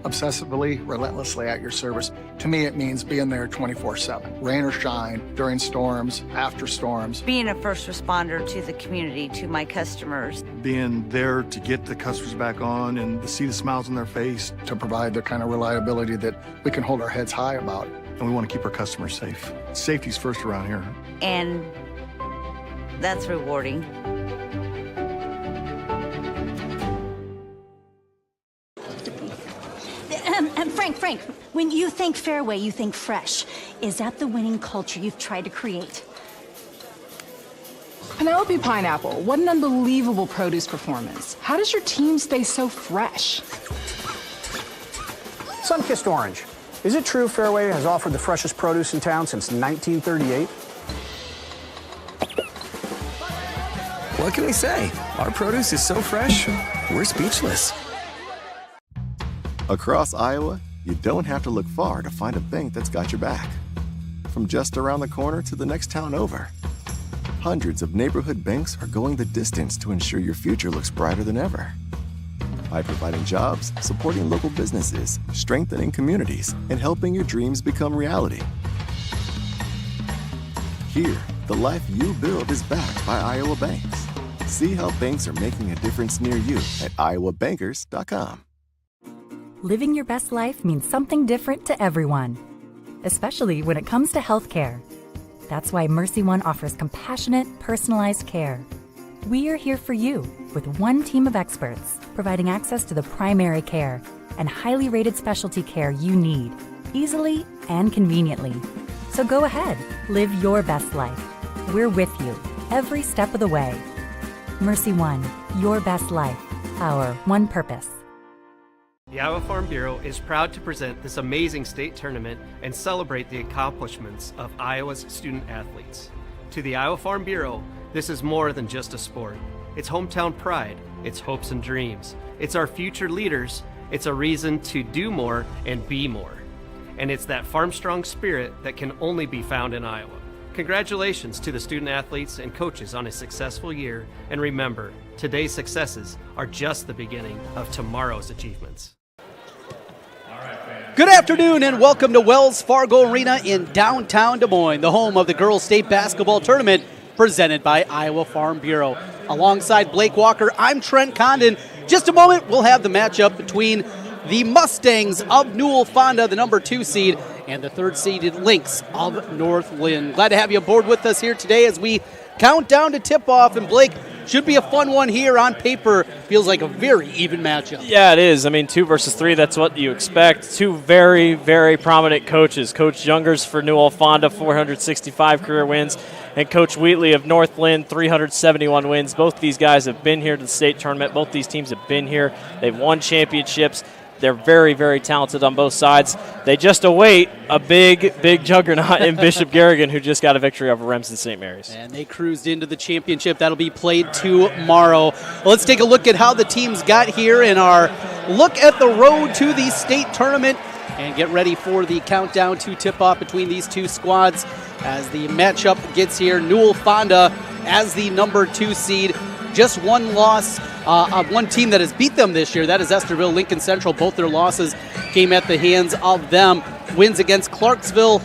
obsessively, relentlessly at your service. To me, it means being there 24/7, rain or shine, during storms, after storms. Being a first responder to the community, to my customers. Being there to get the customers back on and to see the smiles on their face. To provide the kind of reliability that we can hold our heads high about. And we want to keep our customers safe. Safety's first around here. And that's rewarding. Frank, when you think Fairway, you think fresh. Is that the winning culture you've tried to create? Penelope Pineapple, what an unbelievable produce performance. How does your team stay so fresh? Sunkissed Orange. Is it true Fairway has offered the freshest produce in town since 1938? What can we say? Our produce is so fresh, we're speechless. Across Iowa, you don't have to look far to find a bank that's got your back. From just around the corner to the next town over, hundreds of neighborhood banks are going the distance to ensure your future looks brighter than ever. By providing jobs, supporting local businesses, strengthening communities, and helping your dreams become reality. Here, the life you build is backed by Iowa banks. See how banks are making a difference near you at iowabankers.com. Living your best life means something different to everyone, especially when it comes to healthcare. That's why Mercy One offers compassionate, personalized care. We are here for you with one team of experts, providing access to the primary care and highly rated specialty care you need, easily and conveniently. So go ahead, live your best life. We're with you every step of the way. Mercy One, your best life, our one purpose. The Iowa Farm Bureau is proud to present this amazing state tournament and celebrate the accomplishments of Iowa's student athletes. To the Iowa Farm Bureau, this is more than just a sport. It's hometown pride, it's hopes and dreams, it's our future leaders, it's a reason to do more and be more. And it's that farm-strong spirit that can only be found in Iowa. Congratulations to the student athletes and coaches on a successful year, and remember, today's successes are just the beginning of tomorrow's achievements. Good afternoon and welcome to Wells Fargo Arena in downtown Des Moines, the home of the Girls State Basketball Tournament presented by Iowa Farm Bureau. Alongside Blake Walker, I'm Trent Condon. Just a moment, we'll have the matchup between the Mustangs of Newell-Fonda, the number 2 seed, and the 3rd-seeded Lynx of North Linn. Glad to have you aboard with us here today as we count down to tip-off. And Blake, should be a fun one here on paper. Feels like a very even matchup. Yeah, it is. I mean, 2 versus 3, that's what you expect. 2 very, very prominent coaches. Coach Youngers for Newell-Fonda, 465 career wins, and Coach Wheatley of North Linn, 371 wins. Both these guys have been here to the state tournament. Both these teams have been here. They've won championships. They're very, very talented on both sides. They just await a big, big juggernaut in Bishop Garrigan, who just got a victory over Remsen St. Mary's. And they cruised into the championship. That'll be played tomorrow. Well, let's take a look at how the teams got here in our look at the road to the state tournament and get ready for the countdown to tip-off between these two squads as the matchup gets here. Newell-Fonda as the number 2 seed. Just one loss of one team that has beat them this year. That is Esterville Lincoln Central. Both their losses came at the hands of them. Wins against Clarksville,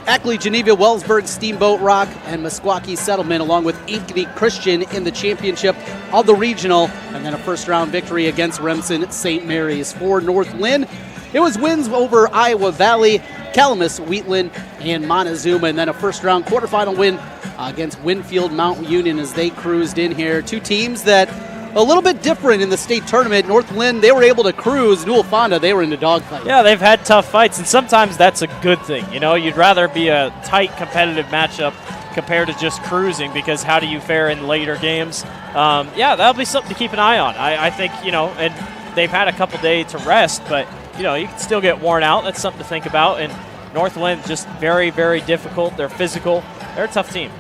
Ackley, Geneva, Wellsburg, Steamboat Rock, and Meskwaki Settlement, along with Ankeny Christian in the championship of the regional, and then a first-round victory against Remsen St. Mary's. For North Linn, it was wins over Iowa Valley, Calamus, Wheatland, and Montezuma, and then a first-round quarterfinal win against Winfield Mount Union as they cruised in here. Two teams that a little bit different in the state tournament. North Linn, they were able to cruise. Newell-Fonda, they were in the dogfight. Yeah, they've had tough fights, and sometimes that's a good thing. You know, you'd rather be a tight, competitive matchup compared to just cruising, because how do you fare in later games? Yeah, that'll be something to keep an eye on. I think, you know, and they've had a couple days to rest, but, you know, you can still get worn out. That's something to think about. And North Linn, just very, very difficult. They're physical. They're a tough team.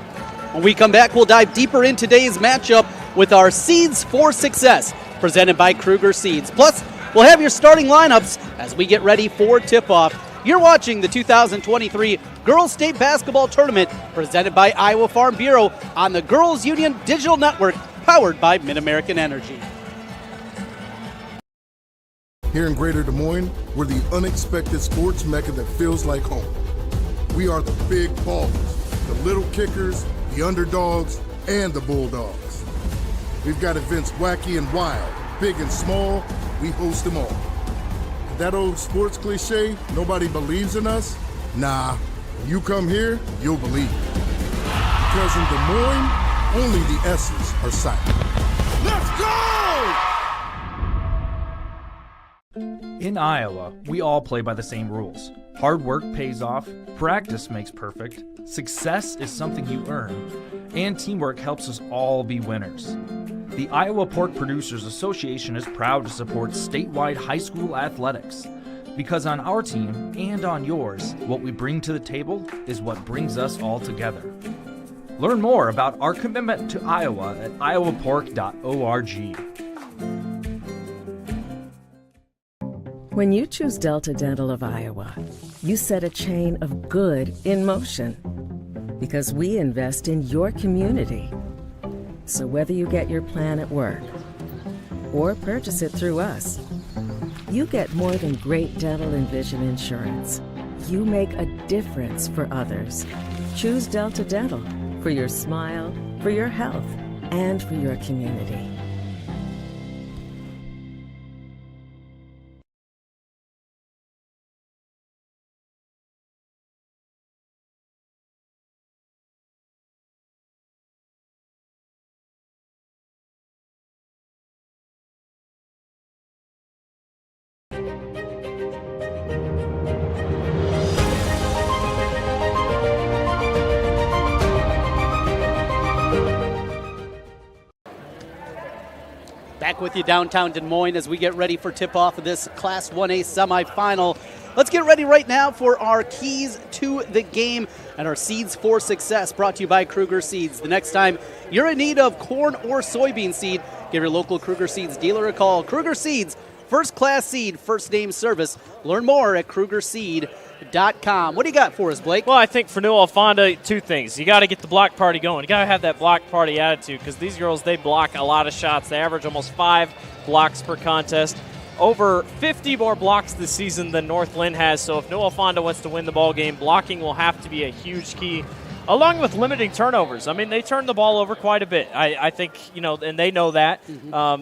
When we come back, we'll dive deeper in today's matchup with our Seeds for Success, presented by Kruger Seeds. Plus, we'll have your starting lineups as we get ready for tip-off. You're watching the 2023 Girls State Basketball Tournament, presented by Iowa Farm Bureau on the Girls Union Digital Network, powered by Mid-American Energy. Here in Greater Des Moines, we're the unexpected sports mecca that feels like home. We are the big ballers, the little kickers, the underdogs, and the bulldogs. We've got events wacky and wild, big and small, we host them all. That old sports cliche, nobody believes in us? Nah, when you come here, you'll believe it. Because in Des Moines, only the S's are silent. Let's go! In Iowa, we all play by the same rules. Hard work pays off, practice makes perfect, success is something you earn, and teamwork helps us all be winners. The Iowa Pork Producers Association is proud to support statewide high school athletics. Because on our team and on yours, what we bring to the table is what brings us all together. Learn more about our commitment to Iowa at iowapork.org. When you choose Delta Dental of Iowa, you set a chain of good in motion. Because we invest in your community. So whether you get your plan at work or purchase it through us, you get more than great dental and vision insurance. You make a difference for others. Choose Delta Dental for your smile, for your health, and for your community. Back with you downtown Des Moines as we get ready for tip-off of this Class 1A semifinal. Let's get ready right now for our keys to the game and our Seeds for Success, brought to you by Kruger Seeds. The next time you're in need of corn or soybean seed, give your local Kruger Seeds dealer a call. Kruger Seeds, first-class seed, first-name service. Learn more at KrugerSeed.com. What do you got for us, Blake? Well, I think for Newell-Fonda, two things. You got to get the block party going. You got to have that block party attitude because these girls, they block a lot of shots. They average almost 5 blocks per contest. Over 50 more blocks this season than North Linn has. So if Newell-Fonda wants to win the ball game, blocking will have to be a huge key, along with limiting turnovers. I mean, they turn the ball over quite a bit. I think, and they know that.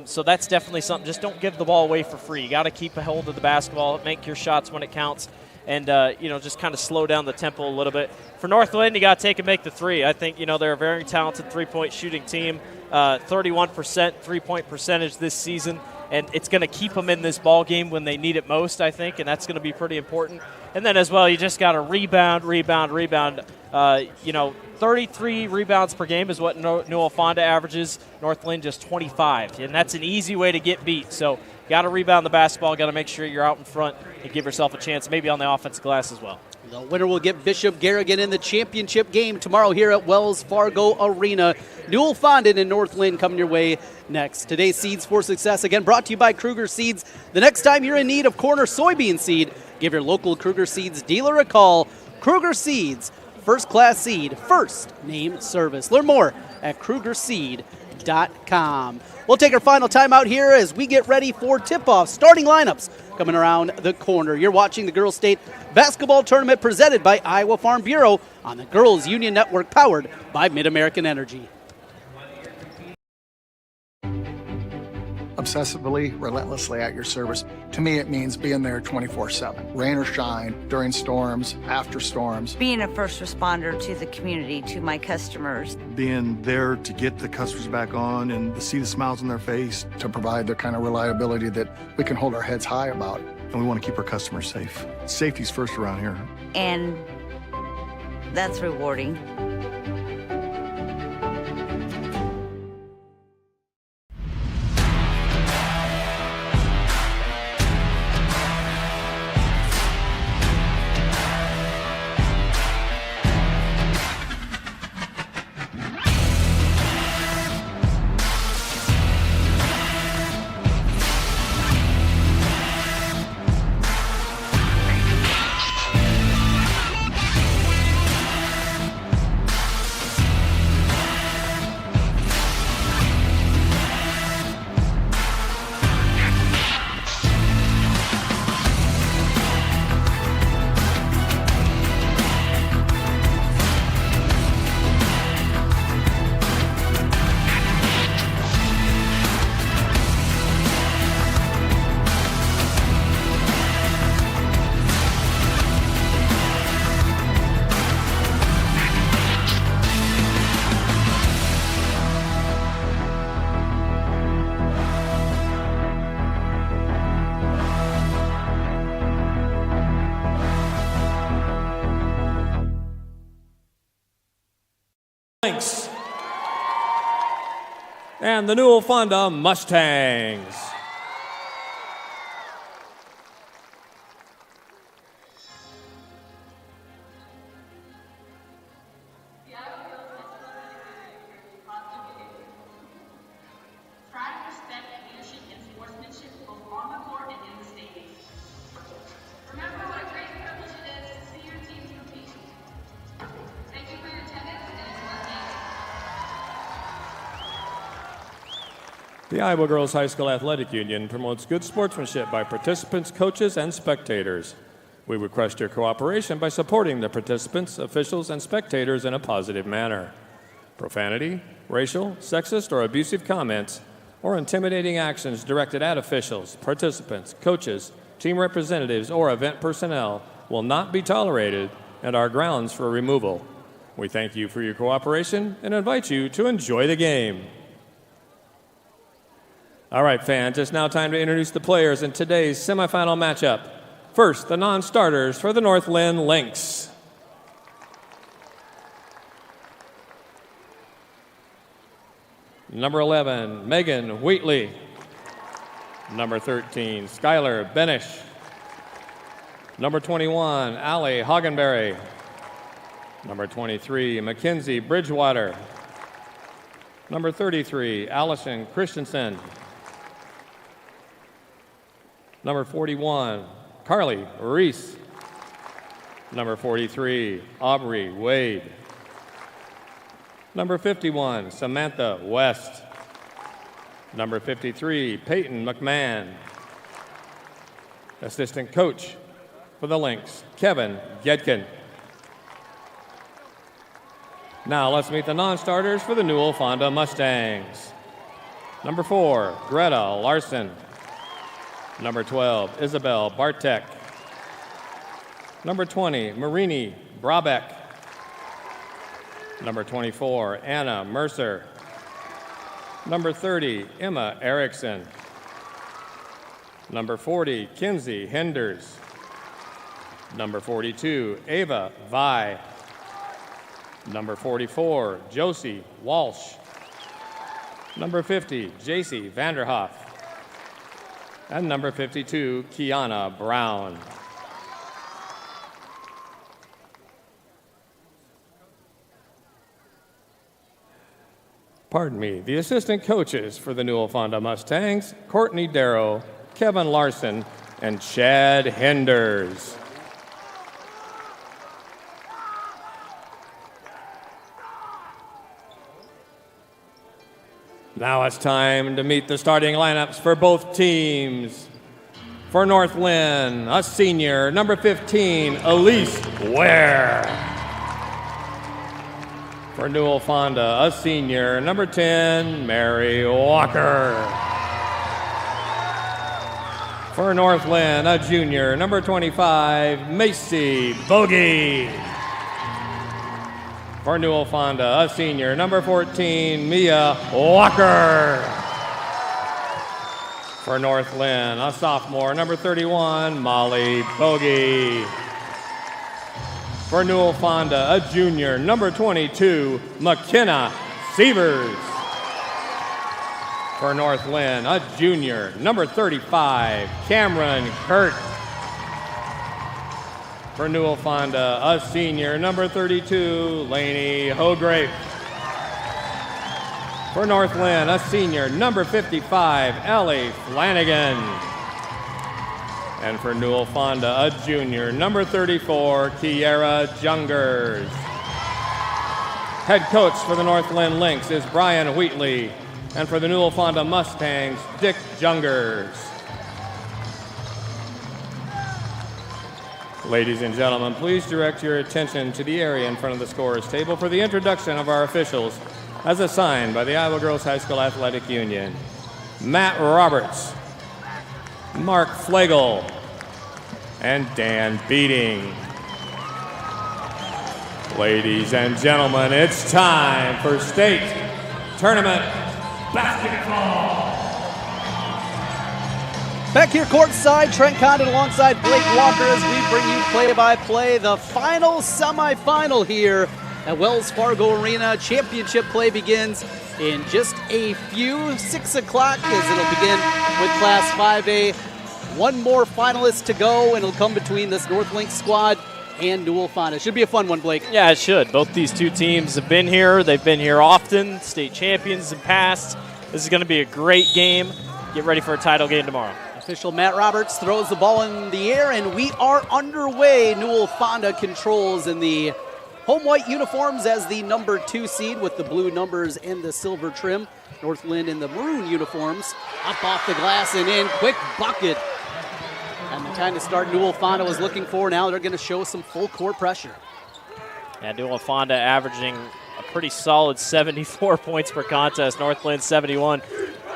So that's definitely something. Just don't give the ball away for free. You got to keep a hold of the basketball, make your shots when it counts, and, just kind of slow down the tempo a little bit. For North Linn, you got to take and make the three. I think, they're a very talented three-point shooting team, 31% three-point percentage this season. And it's going to keep them in this ball game when they need it most, I think, and that's going to be pretty important. And then as well, you just got to rebound. 33 rebounds per game is what Newell-Fonda averages. North Linn just 25, and that's an easy way to get beat. So got to rebound the basketball, got to make sure you're out in front and give yourself a chance, maybe on the offensive glass as well. The winner will get Bishop Garrigan in the championship game tomorrow here at Wells Fargo Arena. Newell-Fonda and North Linn coming your way next. Today's Seeds for Success, again, brought to you by Kruger Seeds. The next time you're in need of corn or soybean seed, give your local Kruger Seeds dealer a call. Kruger Seeds, first-class seed, first-name service. Learn more at KrugerSeed.com. We'll take our final time out here as we get ready for tip-off. Starting lineups coming around the corner. You're watching the Girls State Basketball Tournament presented by Iowa Farm Bureau on the Girls Union Network, powered by Mid-American Energy. Obsessively, relentlessly at your service. To me, it means being there 24/7, rain or shine, during storms, after storms. Being a first responder to the community, to my customers. Being there to get the customers back on and to see the smiles on their face. To provide the kind of reliability that we can hold our heads high about. And we want to keep our customers safe. Safety's first around here. And that's rewarding. Lynx and the Newell-Fonda Mustangs. The Iowa Girls High School Athletic Union promotes good sportsmanship by participants, coaches, and spectators. We request your cooperation by supporting the participants, officials, and spectators in a positive manner. Profanity, racial, sexist, or abusive comments, or intimidating actions directed at officials, participants, coaches, team representatives, or event personnel will not be tolerated and are grounds for removal. We thank you for your cooperation and invite you to enjoy the game. All right, fans, it's now time to introduce the players in today's semifinal matchup. First, the non-starters for the North Linn Lynx. Number 11, Megan Wheatley. Number 13, Skylar Benish. Number 21, Allie Hagenberry. Number 23, Mackenzie Bridgewater. Number 33, Allison Christensen. Number 41, Carly Reese. Number 43, Aubrey Wade. Number 51, Samantha West. Number 53, Peyton McMahon. Assistant coach for the Lynx, Kevin Gedkin. Now let's meet the non-starters for the Newell-Fonda Mustangs. Number 4, Greta Larson. Number 12, Isabel Bartek. Number 20, Marini Brabeck. Number 24, Anna Mercer. Number 30, Emma Erickson. Number 40, Kinsey Henders. Number 42, Ava Vi. Number 44, Josie Walsh. Number 50, JC Vanderhoff. And number 52, Kiana Brown. Pardon me, the assistant coaches for the Newell-Fonda Mustangs, Courtney Darrow, Kevin Larson, and Chad Henders. Now it's time to meet the starting lineups for both teams. For North Linn, a senior, number 15, Elise Ware. For Newell-Fonda, a senior, number 10, Mary Walker. For North Linn, a junior, number 25, Macy Bogey. For Newell-Fonda, a senior, number 14, Mia Walker. For North Linn, a sophomore, number 31, Molly Bogey. For Newell-Fonda, a junior, number 22, McKenna Sievers. For North Linn, a junior, number 35, Cameron Kurt. For Newell-Fonda, a senior, number 32, Lainey Hogrape. For North Linn, a senior, number 55, Ellie Flanagan. And for Newell-Fonda, a junior, number 34, Kiera Jungers. Head coach for the North Linn Lynx is Brian Wheatley. And for the Newell-Fonda Mustangs, Dick Jungers. Ladies and gentlemen, please direct your attention to the area in front of the scorer's table for the introduction of our officials as assigned by the Iowa Girls High School Athletic Union. Matt Roberts, Mark Flegel, and Dan Beating. Ladies and gentlemen, it's time for state tournament basketball. Back here courtside, Trent Condon alongside Blake Walker as we bring you play-by-play, the final semifinal here at Wells Fargo Arena. Championship play begins in just a few, 6 o'clock, as it'll begin with Class 5A. One more finalist to go, and it'll come between this North Link squad and Newell-Fonda. Should be a fun one, Blake. Yeah, it should. Both these two teams have been here. They've been here often, state champions in past. This is going to be a great game. Get ready for a title game tomorrow. Official Matt Roberts throws the ball in the air, and we are underway. Newell-Fonda controls in the home white uniforms as the number 2 seed with the blue numbers and the silver trim. North Linn in the maroon uniforms. Up off the glass and in. Quick bucket. And the kind of start Newell-Fonda was looking for. Now they're going to show some full court pressure. Yeah, Newell-Fonda averaging a pretty solid 74 points per contest. North Linn 71.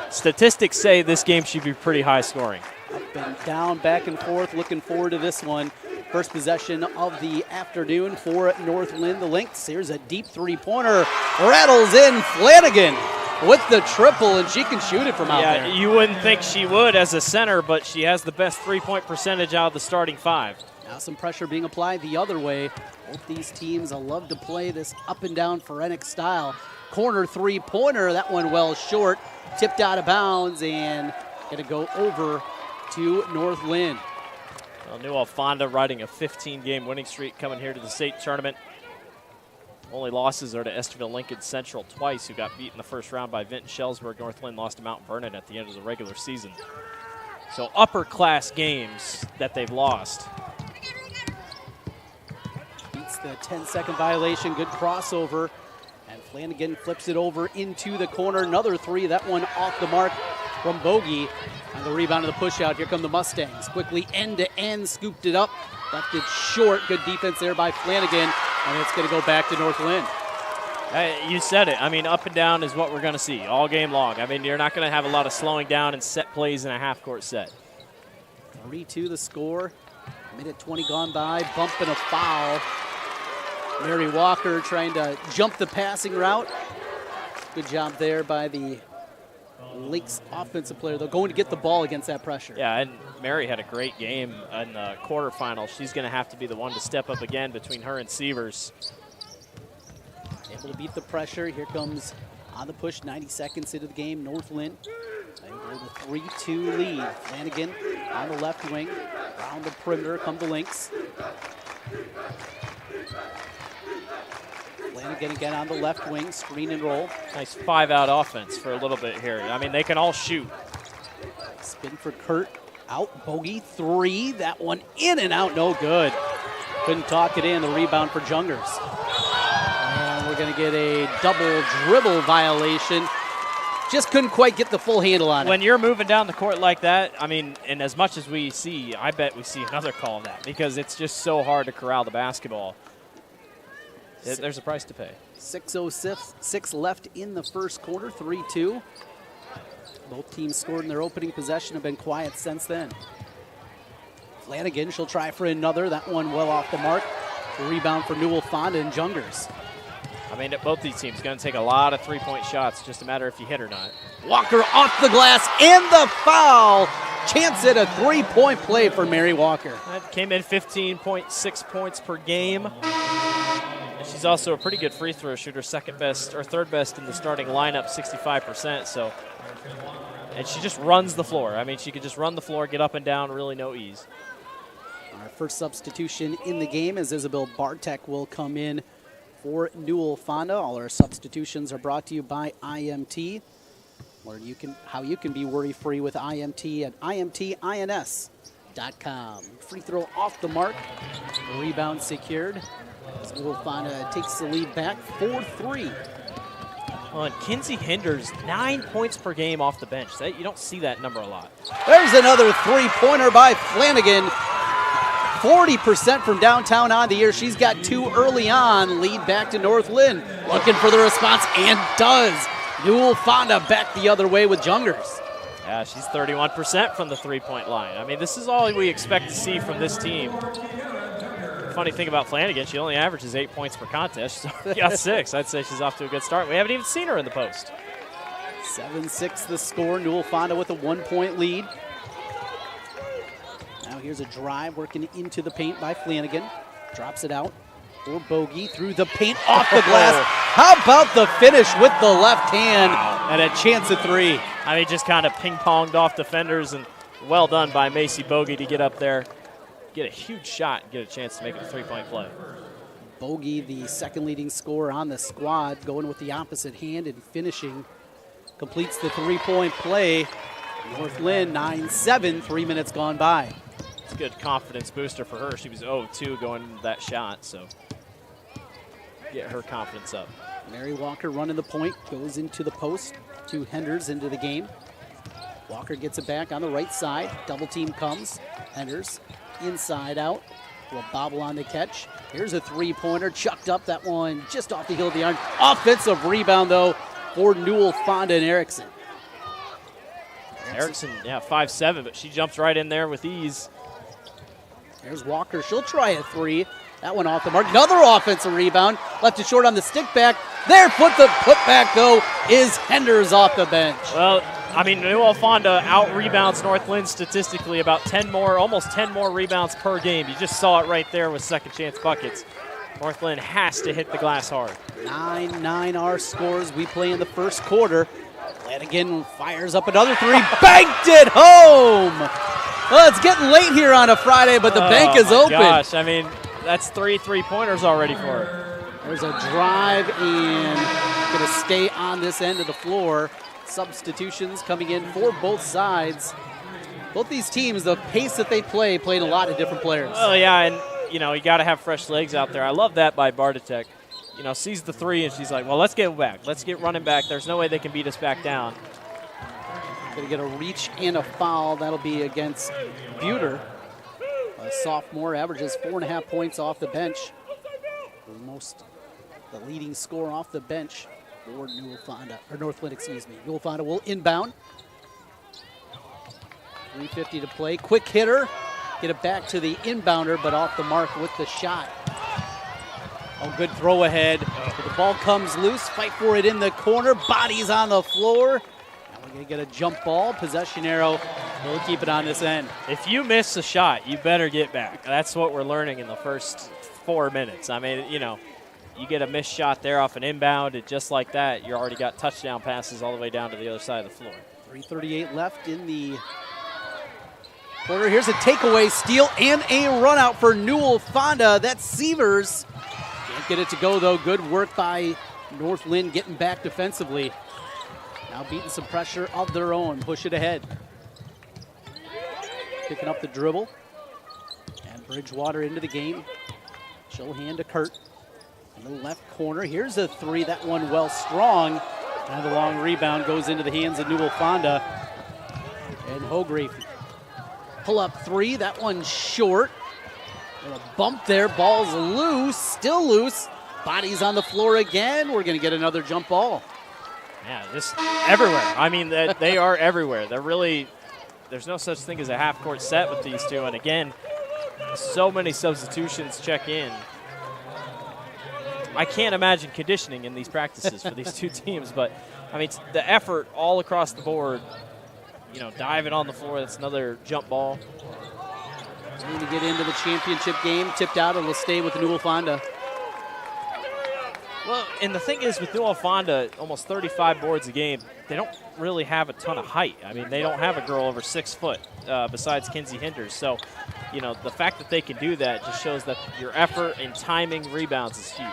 Statistics say this game should be pretty high scoring. Up and down, back and forth. Looking forward to this one. First possession of the afternoon for North Linn. The Lynx. Here's a deep three-pointer. Rattles in. Flanagan with the triple, and she can shoot it from out there. Yeah, you wouldn't think she would as a center, but she has the best three-point percentage out of the starting 5. Now some pressure being applied the other way. Both these teams love to play this up-and-down phoretic style. Corner three-pointer. That one well short. Tipped out of bounds and going to go over to North Linn. Well, Newell-Fonda riding a 15-game winning streak coming here to the state tournament. Only losses are to Esterville Lincoln Central twice, who got beat in the first round by Vinton Shellsburg. North Linn lost to Mount Vernon at the end of the regular season. So upper-class games that they've lost. Beats the 10-second violation. Good crossover. And Flanagan flips it over into the corner. Another three. That one off the mark from Bogey. On the rebound of the push-out, here come the Mustangs. Quickly end-to-end, scooped it up. Left it short. Good defense there by Flanagan. And it's going to go back to North Linn. You said it. I mean, up and down is what we're going to see all game long. I mean, you're not going to have a lot of slowing down and set plays in a half-court set. 3-2 the score. Minute 20 gone by. Bump and a foul. Mary Walker trying to jump the passing route. Good job there by the Lakes offensive player. They're going to get the ball against that pressure. Yeah, and Mary had a great game in the quarterfinal. She's going to have to be the one to step up again between her and Sievers. Able to beat the pressure. Here comes on the push, 90 seconds into the game, North Linn. They go to 3-2 lead. Flanagan on the left wing. Around the perimeter come the Lynx. Flanagan again on the left wing, screen and roll. Nice 5-out offense for a little bit here. I mean, they can all shoot. Spin for Kurt. Out, Bogey, 3. That one in and out, no good. Couldn't talk it in. The rebound for Jungers. And we're going to get a double dribble violation. Just couldn't quite get the full handle on it. When you're moving down the court like that, I mean, and as much as we see, I bet we see another call of that because it's just so hard to corral the basketball. There's a price to pay. 6:06 left in the first quarter, 3-2. Both teams scored in their opening possession, have been quiet since then. Flanagan, she'll try for another. That one well off the mark. The rebound for Newell-Fonda and Jungers. I mean, both these teams going to take a lot of three-point shots. Just a matter if you hit or not. Walker off the glass and the foul. Chance at a three-point play for Mary Walker. That came in 15.6 points per game. And she's also a pretty good free throw shooter, second best or third best in the starting lineup, 65%. So, and she just runs the floor. I mean, she could just run the floor, get up and down, really no ease. Our first substitution in the game is Isabel Bartek will come in for Newell-Fonda. All our substitutions are brought to you by IMT, where how you can be worry-free with IMT at imtins.com. Free throw off the mark. Rebound secured. As Newell-Fonda takes the lead back 4-3. Well, and Kinsey Hinders, 9 points per game off the bench. You don't see that number a lot. There's another three-pointer by Flanagan. 40% from downtown on the year. She's got 2 early on. Lead back to North Linn. Looking for the response and does. Newell-Fonda back the other way with Jungers. Yeah, she's 31% from the three-point line. I mean, this is all we expect to see from this team. Funny thing about Flanagan, she only averages 8 points per contest. So she got 6. I'd say she's off to a good start. We haven't even seen her in the post. 7-6 the score. Newell-Fonda with a 1-point lead. Now here's a drive working into the paint by Flanagan. Drops it out. for Bogey through the paint, off the glass. How about the finish with the left hand and a chance at three? I mean, just kind of ping-ponged off defenders, and well done by Macy Bogey to get up there, get a huge shot, and get a chance to make it a three-point play. Bogey, the second leading scorer on the squad, going with the opposite hand and finishing. Completes the three-point play. North Linn 9-7, 3 minutes gone by. It's a good confidence booster for her. She was 0-2 going into that shot, so get her confidence up. Mary Walker running the point, goes into the post. 2 Henders into the game. Walker gets it back on the right side. Double team comes. Henders inside out. Will bobble on the catch. Here's a three-pointer, chucked up, that one just off the heel of the arm. Offensive rebound, though, for Newell-Fonda and Erickson. Erickson, yeah, 5'7", but she jumps right in there with ease. There's Walker. She'll try a three. That one off the mark. Another offensive rebound. Left it short on the stick back. There, the putback, though, is Henders off the bench. Well, I mean, Newell-Fonda out-rebounds North Linn statistically about 10 more, almost 10 more rebounds per game. You just saw it right there with second-chance buckets. North Linn has to hit the glass hard. 9-9 our scores. We play in the first quarter. Flanagan fires up another three. Banked it home! Well, it's getting late here on a Friday, but the bank is open. Gosh, I mean, that's 3 three-pointers already for her. There's a drive and going to stay on this end of the floor. Substitutions coming in for both sides. Both these teams, the pace that they played a lot of different players. Oh, yeah, and, you know, you got to have fresh legs out there. I love that by Bardatek. You know, sees the three, and she's like, well, let's get back. Let's get running back. There's no way they can beat us back down. Going to get a reach and a foul. That'll be against Buter. A sophomore, averages 4.5 points off the bench. The leading scorer off the bench for Newell-Fonda, or North Linn, excuse me. Newell-Fonda will inbound. 3:50 to play. Quick hitter. Get it back to the inbounder, but off the mark with the shot. Oh, good throw ahead. The ball comes loose. Fight for it in the corner. Bodies on the floor. Now we're going to get a jump ball. Possession arrow. We'll keep it on this end. If you miss a shot, you better get back. That's what we're learning in the first 4 minutes. I mean, you know, you get a missed shot there off an inbound, and just like that, you already got touchdown passes all the way down to the other side of the floor. 3:38 left in the quarter. Here's a takeaway, steal, and a run out for Newell-Fonda. That's Sievers. Can't get it to go, though. Good work by North Linn getting back defensively. Now beating some pressure of their own. Push it ahead. Picking up the dribble. And Bridgewater into the game. She'll hand to Kurt. In the left corner. Here's a three. That one well strong. And the long rebound goes into the hands of Newell-Fonda. And Hograve. Pull up three. That one's short. A bump there. Ball's loose. Still loose. Bodies on the floor again. We're going to get another jump ball. Yeah, just everywhere. I mean, they are everywhere. They're really, there's no such thing as a half-court set with these two. And again, so many substitutions check in. I can't imagine conditioning in these practices for these two teams, but I mean, the effort all across the board, you know, diving on the floor, that's another jump ball. Need to get into the championship game. Tipped out, it'll stay with Newell-Fonda. Well, and the thing is with Newell-Fonda, almost 35 boards a game, they don't really have a ton of height. I mean, they don't have a girl over 6 foot besides Kinsey Henders. So, you know, the fact that they can do that just shows that your effort and timing rebounds is huge.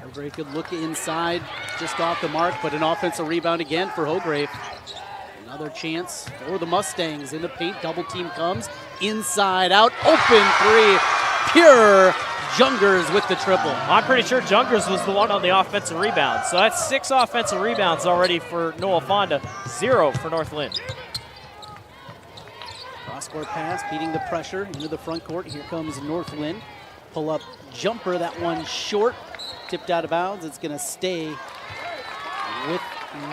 Hograve could look inside, just off the mark, but an offensive rebound again for Hograve. Another chance for the Mustangs in the paint. Double team comes. Inside out. Open three. Pure Jungers with the triple. I'm pretty sure Jungers was the one on the offensive rebound. So that's 6 offensive rebounds already for Newell-Fonda. 0 for North Linn. Cross-court pass, beating the pressure into the front court. Here comes North Linn. Pull-up jumper. That one short. Tipped out of bounds. It's going to stay with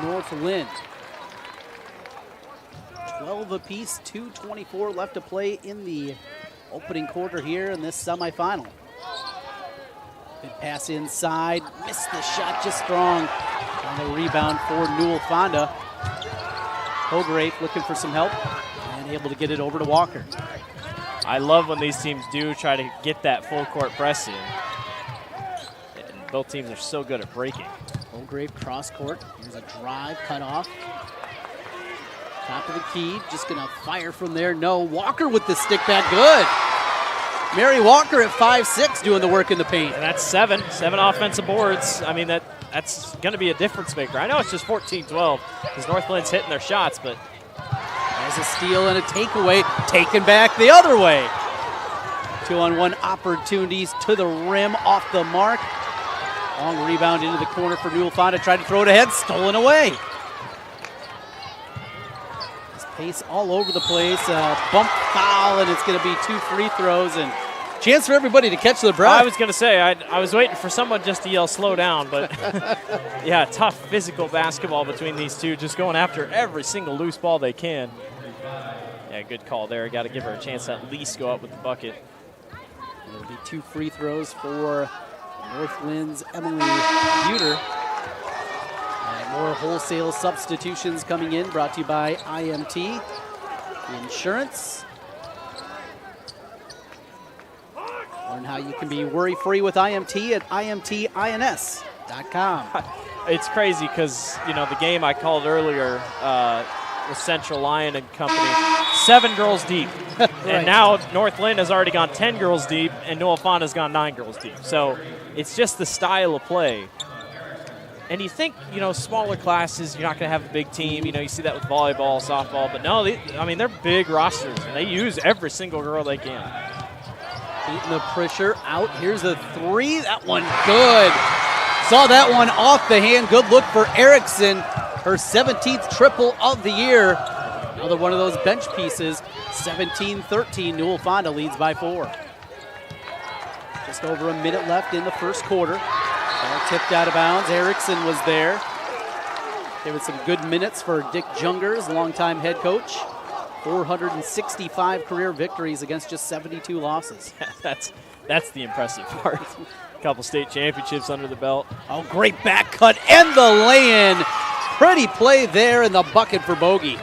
North Linn. 12 apiece, 2:24 left to play in the opening quarter here in this semifinal. Good pass inside, missed the shot just strong. On the rebound for Newell-Fonda. Hograve looking for some help and able to get it over to Walker. I love when these teams do try to get that full court press in. Both teams are so good at breaking. O'Grave cross court. Here's a drive, cut off. Top of the key, just gonna fire from there. No, Walker with the stick back, good. Mary Walker at 5'6", doing the work in the paint. And that's seven offensive boards. I mean, that's going to be a difference maker. I know it's just 14-12 because North Lynn's hitting their shots, but there's a steal and a takeaway, taken back the other way. 2-on-1 opportunities to the rim, off the mark. Long rebound into the corner for Newell-Fonda. Tried to throw it ahead, stolen away. This pace all over the place. Bump foul, and it's going to be 2 free throws and chance for everybody to catch the breath. I was going to say, I was waiting for someone just to yell slow down, but yeah, tough physical basketball between these two, just going after every single loose ball they can. Yeah, good call there. Got to give her a chance to at least go up with the bucket. There'll be 2 free throws for North Lynn's Emily Buter. And more wholesale substitutions coming in, brought to you by IMT Insurance. Learn how you can be worry-free with IMT at imtins.com. It's crazy because, you know, the game I called earlier with Central Lyon and company, 7 girls deep. Right. And now North Lynn has already gone 10 girls deep, and Newell-Fonda has gone 9 girls deep. So it's just the style of play. And you think, you know, smaller classes, you're not going to have a big team. You know, you see that with volleyball, softball. But no, I mean, they're big rosters, and they use every single girl they can. Beating the pressure out. Here's a 3. That one good. Saw that one off the hand. Good look for Erickson. Her 17th triple of the year. Another one of those bench pieces. 17-13. Newell-Fonda leads by 4. Just over a minute left in the first quarter. Ball tipped out of bounds. Erickson was there. Giving some good minutes for Dick Jungers, longtime head coach. 465 career victories against just 72 losses. That's the impressive part. A couple state championships under the belt. Oh, great back cut and the lay-in. Pretty play there in the bucket for Bogey.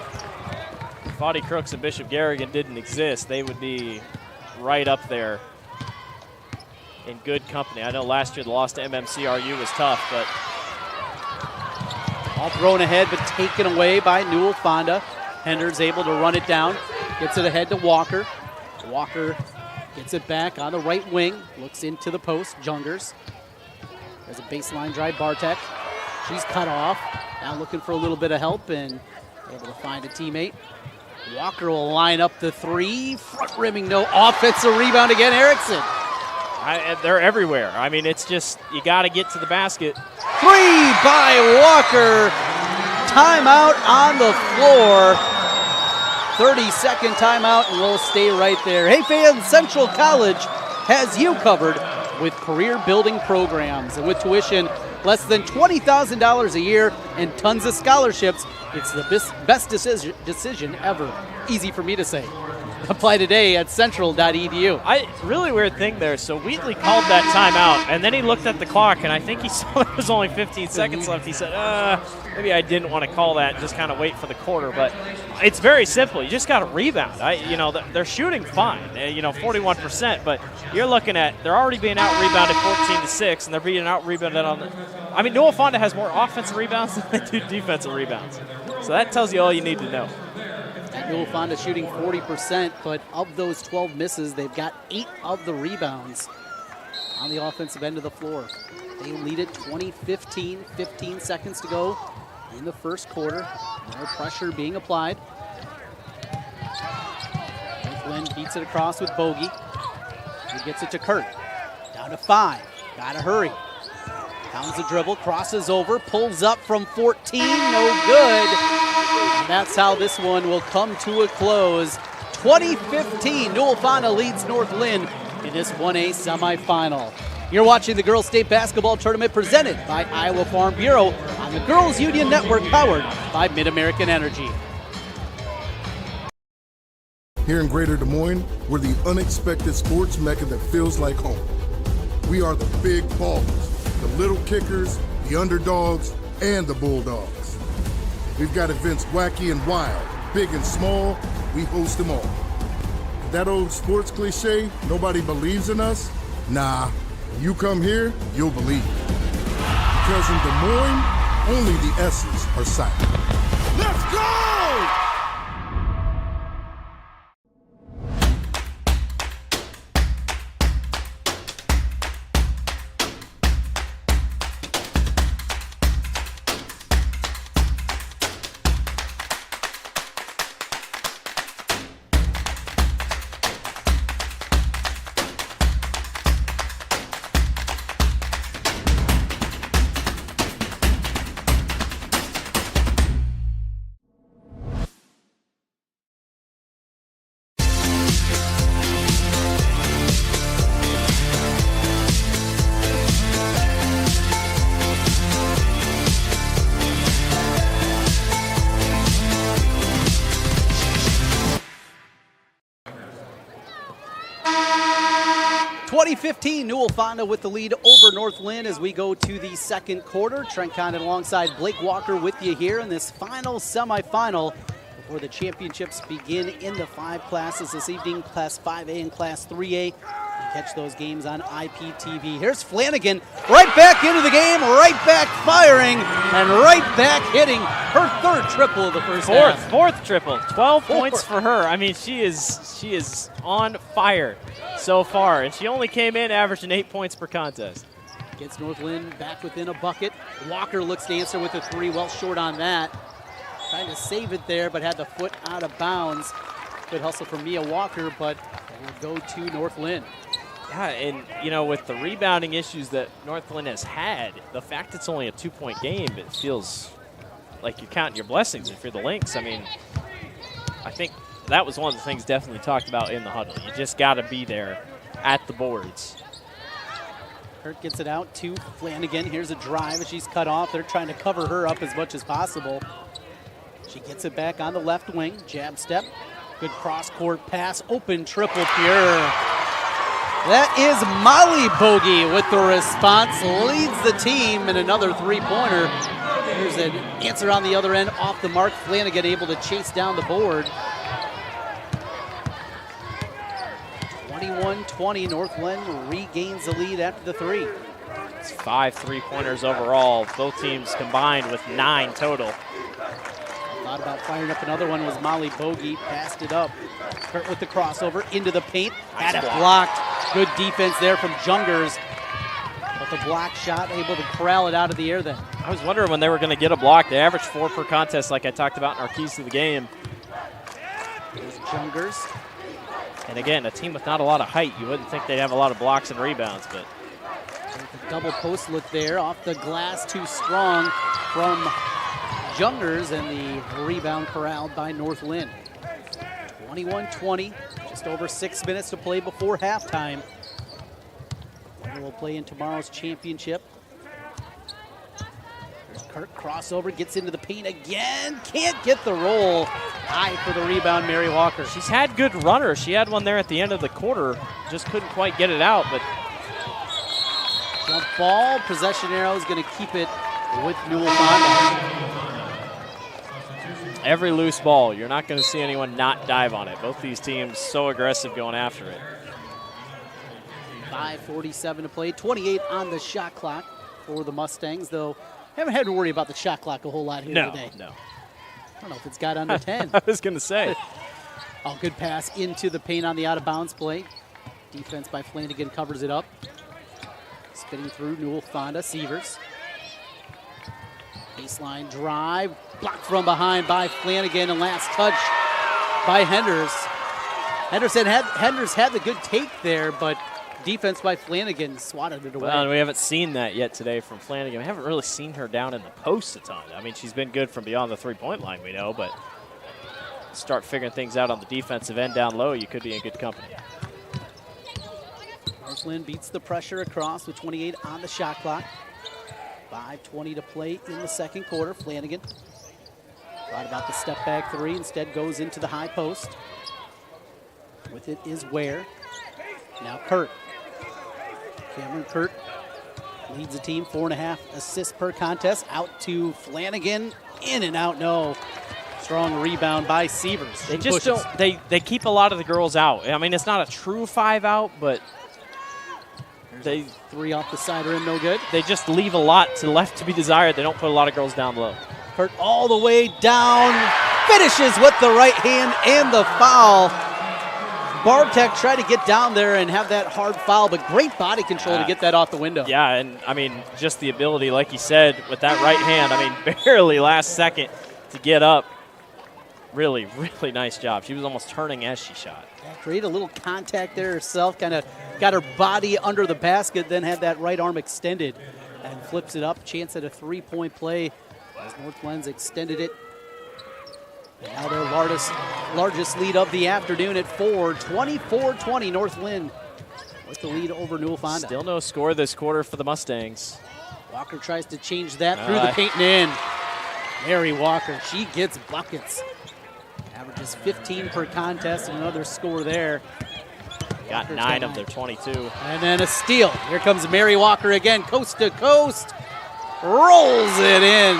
If Audie Crooks and Bishop Garrigan didn't exist, they would be right up there in good company. I know last year the loss to MMCRU was tough, but all thrown ahead but taken away by Newell-Fonda. Hender's able to run it down, gets it ahead to Walker. Walker gets it back on the right wing, looks into the post, Jungers. There's a baseline drive, Bartek. She's cut off, now looking for a little bit of help and able to find a teammate. Walker will line up the 3, front rimming, no offensive rebound again, Erickson. They're everywhere. I mean, it's just, you got to get to the basket. 3 by Walker. Timeout on the floor. 30-second timeout, and we'll stay right there. Hey fans, Central College has you covered with career-building programs. And with tuition less than $20,000 a year and tons of scholarships, it's the best decision ever. Easy for me to say. Apply today at central.edu. Really weird thing there. So Wheatley called that timeout, and then he looked at the clock, and I think he saw there was only 15 seconds left. He said, maybe I didn't want to call that, just kind of wait for the quarter. But it's very simple. You just got to rebound. They're shooting fine, 41%, but you're looking at, they're already being out-rebounded 14-6, and they're being out-rebounded on the – I mean, Newell-Fonda has more offensive rebounds than they do defensive rebounds. So that tells you all you need to know. Newell-Fonda shooting 40%, but of those 12 misses, they've got 8 of the rebounds on the offensive end of the floor. They lead it 20-15, 15 seconds to go in the first quarter. No pressure being applied. Linn beats it across with Bogey. He gets it to Kurt. Down to 5. Gotta hurry. Pounds the dribble, crosses over, pulls up from 14, no good. And that's how this one will come to a close. 20-15, Newell-Fonda leads North Lynn in this 1A semifinal. You're watching the Girls State Basketball Tournament presented by Iowa Farm Bureau on the Girls Union Network, powered by Mid-American Energy. Here in Greater Des Moines, we're the unexpected sports mecca that feels like home. We are the big ballers, the little kickers, the underdogs, and the bulldogs. We've got events wacky and wild, big and small, we host them all. That old sports cliche, nobody believes in us? Nah, You come here, you'll believe. Because in Des Moines, only the S's are silent. Let's go! Newell-Fonda with the lead over North Linn as we go to the second quarter. Trent Condon alongside Blake Walker with you here in this final semifinal before the championships begin in the 5 classes this evening, Class 5A and Class 3A. You can catch those games on IPTV. Here's Flanagan right back into the game, right back firing, and right back hitting her 3rd triple of the first half. Fourth triple, 12 points for her. I mean, she is on fire so far, and she only came in averaging 8 points per contest. Gets North Linn back within a bucket. Walker looks to answer with a 3, well short on that. Trying to save it there, but had the foot out of bounds. Good hustle from Mia Walker, but will go to North Linn. Yeah, and you know, with the rebounding issues that North Linn has had, the fact it's only a 2-point game, it feels like you're counting your blessings if you're the Lynx. I mean, I think that was one of the things definitely talked about in the huddle. You just got to be there at the boards. Kurt gets it out to Flanagan. Here's a drive, and she's cut off. They're trying to cover her up as much as possible. She gets it back on the left wing. Jab step. Good cross-court pass. Open triple pure. That is Molly Bogey with the response. Leads the team in another 3-pointer. There's an answer on the other end off the mark. Flanagan able to chase down the board. 21-20, North Linn regains the lead after the 3. It's 5 3-pointers overall. Both teams combined with 9 total. Thought about firing up another one was Molly Bogey. Passed it up. Kurt with the crossover into the paint. Had it blocked. Good defense there from Jungers. But the block shot able to corral it out of the air then. I was wondering when they were going to get a block. They averaged 4 per contest like I talked about in our keys to the game. There's Jungers. And again, a team with not a lot of height, you wouldn't think they'd have a lot of blocks and rebounds, but. The double post look there off the glass, too strong from Jungers, and the rebound corralled by North Linn. 21-20, just over 6 minutes to play before halftime. Linn will play in tomorrow's championship. There's Kirk, crossover, gets into the paint again. Can't get the roll. High for the rebound, Mary Walker. She's had good runners. She had one there at the end of the quarter. Just couldn't quite get it out, but. Jump ball, possession arrow is going to keep it with Newell-Fonda. Every loose ball, you're not going to see anyone not dive on it. Both these teams so aggressive going after it. 5:47 to play, 28 on the shot clock for the Mustangs, though haven't had to worry about the shot clock a whole lot here today. No. I don't know if it's got under 10. I was going to say. Oh, good pass into the paint on the out-of-bounds play. Defense by Flanagan covers it up. Spinning through Newell-Fonda, Sievers. Baseline drive, blocked from behind by Flanagan, and last touch by Henders. Henders had the good take there, but defense by Flanagan swatted it away. Well, we haven't seen that yet today from Flanagan. We haven't really seen her down in the post a ton. I mean, she's been good from beyond the 3-point line, we know, but start figuring things out on the defensive end down low, you could be in good company. North Linn beats the pressure across with 28 on the shot clock. 5:20 to play in the second quarter. Flanagan thought about the step back 3, instead goes into the high post. With it is Ware. Now Kurt. Cameron Kurt leads the team, 4.5 assists per contest. Out to Flanagan, in and out, no. Strong rebound by Sievers. They just don't, they keep a lot of the girls out. I mean, it's not a true 5 out, but. Three off the side rim, no good. They just leave a lot to left to be desired. They don't put a lot of girls down low. Kurt all the way down, finishes with the right hand and the foul. Bartek tried to get down there and have that hard foul, but great body control to get that off the window. Yeah, and I mean, just the ability, like you said, with that right hand, I mean, barely last second to get up. Really, really nice job. She was almost turning as she shot. Create a little contact there herself, kind of got her body under the basket, then had that right arm extended and flips it up. Chance at a three-point play as North Lynn's extended it. And now their largest lead of the afternoon at 4, 24-20. North Linn with the lead over Newell-Fonda. Still no score this quarter for the Mustangs. Walker tries to change that through the paint and in. Mary Walker, she gets buckets. Averages 15 per contest, and another score there. Got 9 of their 22. And then a steal. Here comes Mary Walker again, coast to coast. Rolls it in.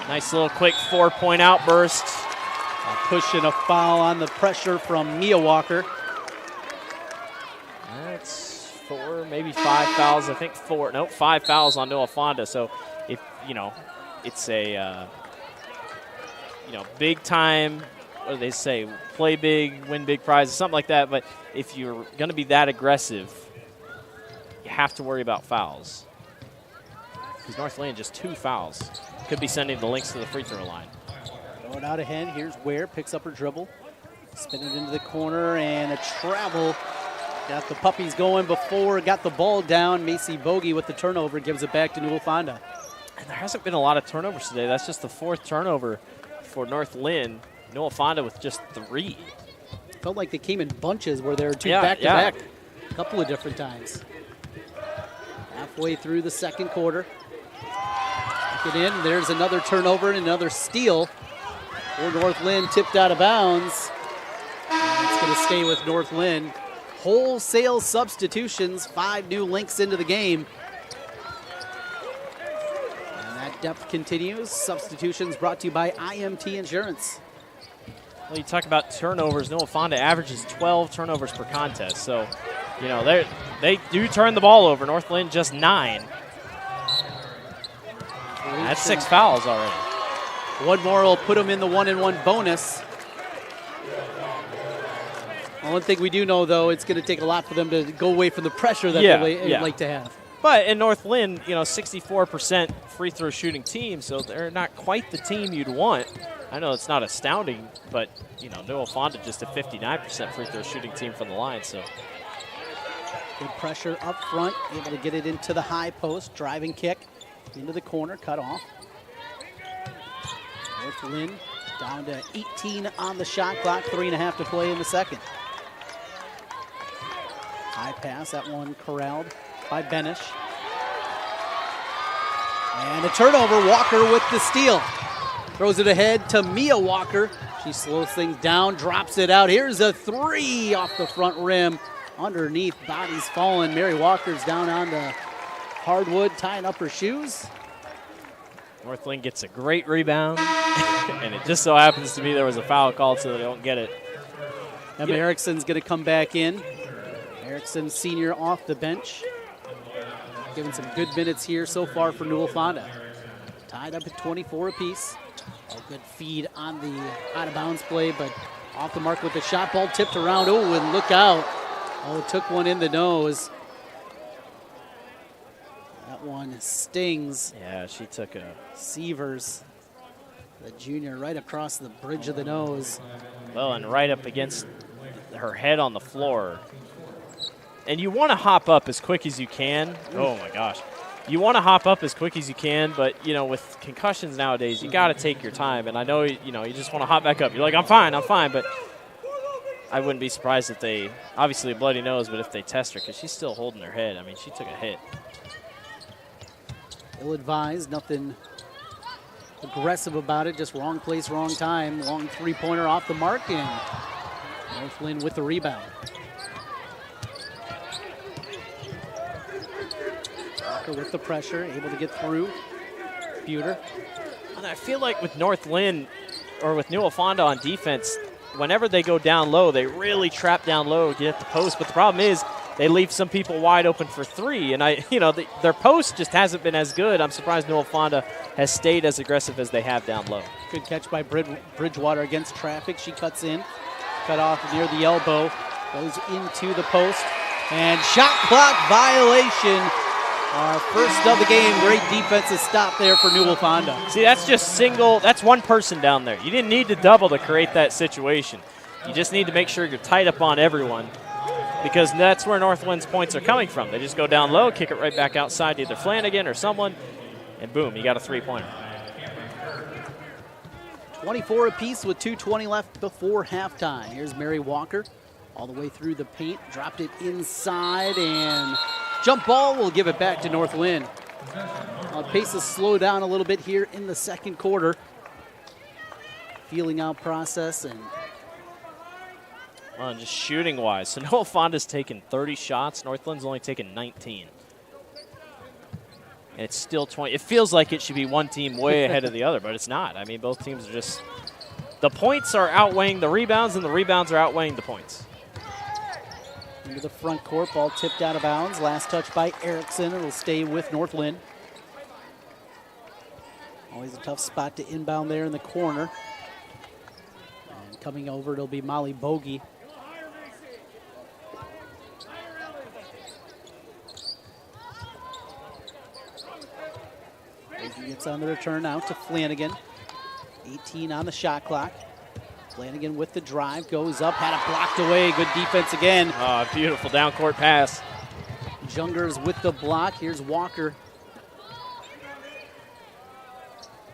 Nice little quick 4-point outburst. A push and a foul on the pressure from Mia Walker. That's 4, maybe 5 fouls. I think 4. Nope, 5 fouls on Newell-Fonda. So if it's a big time. What do they say? Play big, win big prizes, something like that. But if you're going to be that aggressive, you have to worry about fouls. Because North Linn just 2 fouls. Could be sending the Lynx to the free throw line. Throw it out ahead. Here's Ware, picks up her dribble. Spin it into the corner and a travel. Got the puppies going before, got the ball down. Macy Bogey with the turnover, gives it back to Newell-Fonda. And there hasn't been a lot of turnovers today. That's just the 4th turnover for North Linn. Newell-Fonda with just 3. Felt like they came in bunches where there were 2 back-to-back a couple of different times. Halfway through the second quarter. Back it in. There's another turnover and another steal for North Linn, tipped out of bounds. And it's going to stay with North Linn. Wholesale substitutions, 5 new Lynx into the game. And that depth continues. Substitutions brought to you by IMT Insurance. Well, you talk about turnovers. Newell-Fonda averages 12 turnovers per contest. So, they do turn the ball over. North Linn just 9. That's 6 fouls already. One more will put them in the 1-and-1 bonus. One thing we do know, though, it's going to take a lot for them to go away from the pressure that they like to have. But in North Linn, 64% free throw shooting team, so they're not quite the team you'd want. I know it's not astounding, but Newell-Fonda just a 59% free throw shooting team from the line. So good pressure up front, able to get it into the high post, driving kick into the corner, cut off. North Linn down to 18 on the shot clock, 3.5 to play in the second. High pass, that one corralled by Benish. And a turnover, Walker with the steal. Throws it ahead to Mia Walker. She slows things down, drops it out. Here's a 3 off the front rim. Underneath, bodies falling. Mary Walker's down on the hardwood, tying up her shoes. North Linn gets a great rebound, and it just so happens to be there was a foul called, so they don't get it. Emma Erickson's going to come back in. Erickson, senior, off the bench. Giving some good minutes here so far for Newell-Fonda. Tied up at 24 apiece. A good feed on the out-of-bounds play, but off the mark with the shot. Ball tipped around. Oh, and look out. Oh, took one in the nose. That one stings. Yeah, she took a... Sievers, the junior, right across the bridge of the nose. Well, and right up against her head on the floor. And you want to hop up as quick as you can. Oh, my gosh. You want to hop up as quick as you can, but, with concussions nowadays, you got to take your time. And I know, you just want to hop back up. You're like, I'm fine. But I wouldn't be surprised if they, obviously a bloody nose, but if they test her, because she's still holding her head. I mean, she took a hit. Ill-advised, nothing aggressive about it, just wrong place, wrong time. Long three-pointer off the mark, and North Linn with the rebound. Walker with the pressure, able to get through. Buter. And I feel like with North Linn, or with Newell-Fonda on defense, whenever they go down low, they really trap down low to get at the post. But the problem is, they leave some people wide open for three. And their post just hasn't been as good. I'm surprised Newell-Fonda has stayed as aggressive as they have down low. Good catch by Bridgewater against traffic. She cuts in, cut off near the elbow, goes into the post, and shot clock violation. Our first of the game. Great defensive stop there for Newell-Fonda. See, that's just single. That's one person down there. You didn't need to double to create that situation. You just need to make sure you're tight up on everyone, because that's where North Lynn's points are coming from. They just go down low, kick it right back outside to either Flanagan or someone, and boom, you got a three-pointer. 24 apiece with 2:20 left before halftime. Here's Mary Walker all the way through the paint, dropped it inside, and jump ball will give it back to North Linn. Pace has slowed down a little bit here in the second quarter. Feeling out process and well, just shooting-wise. So Newell-Fonda's taken 30 shots. North Lynn's only taken 19. And it's still 20. It feels like it should be one team way ahead of the other, but it's not. I mean, both teams are just – the points are outweighing the rebounds, and the rebounds are outweighing the points. Into the front court, ball tipped out of bounds. Last touch by Erickson. It'll stay with North Linn. Always a tough spot to inbound there in the corner. And coming over, it'll be Molly Bogey. Bogey gets on the return out to Flanagan. 18 on the shot clock. Flanagan with the drive, goes up, had it blocked away. Good defense again. Oh, beautiful down court pass. Jungers with the block. Here's Walker.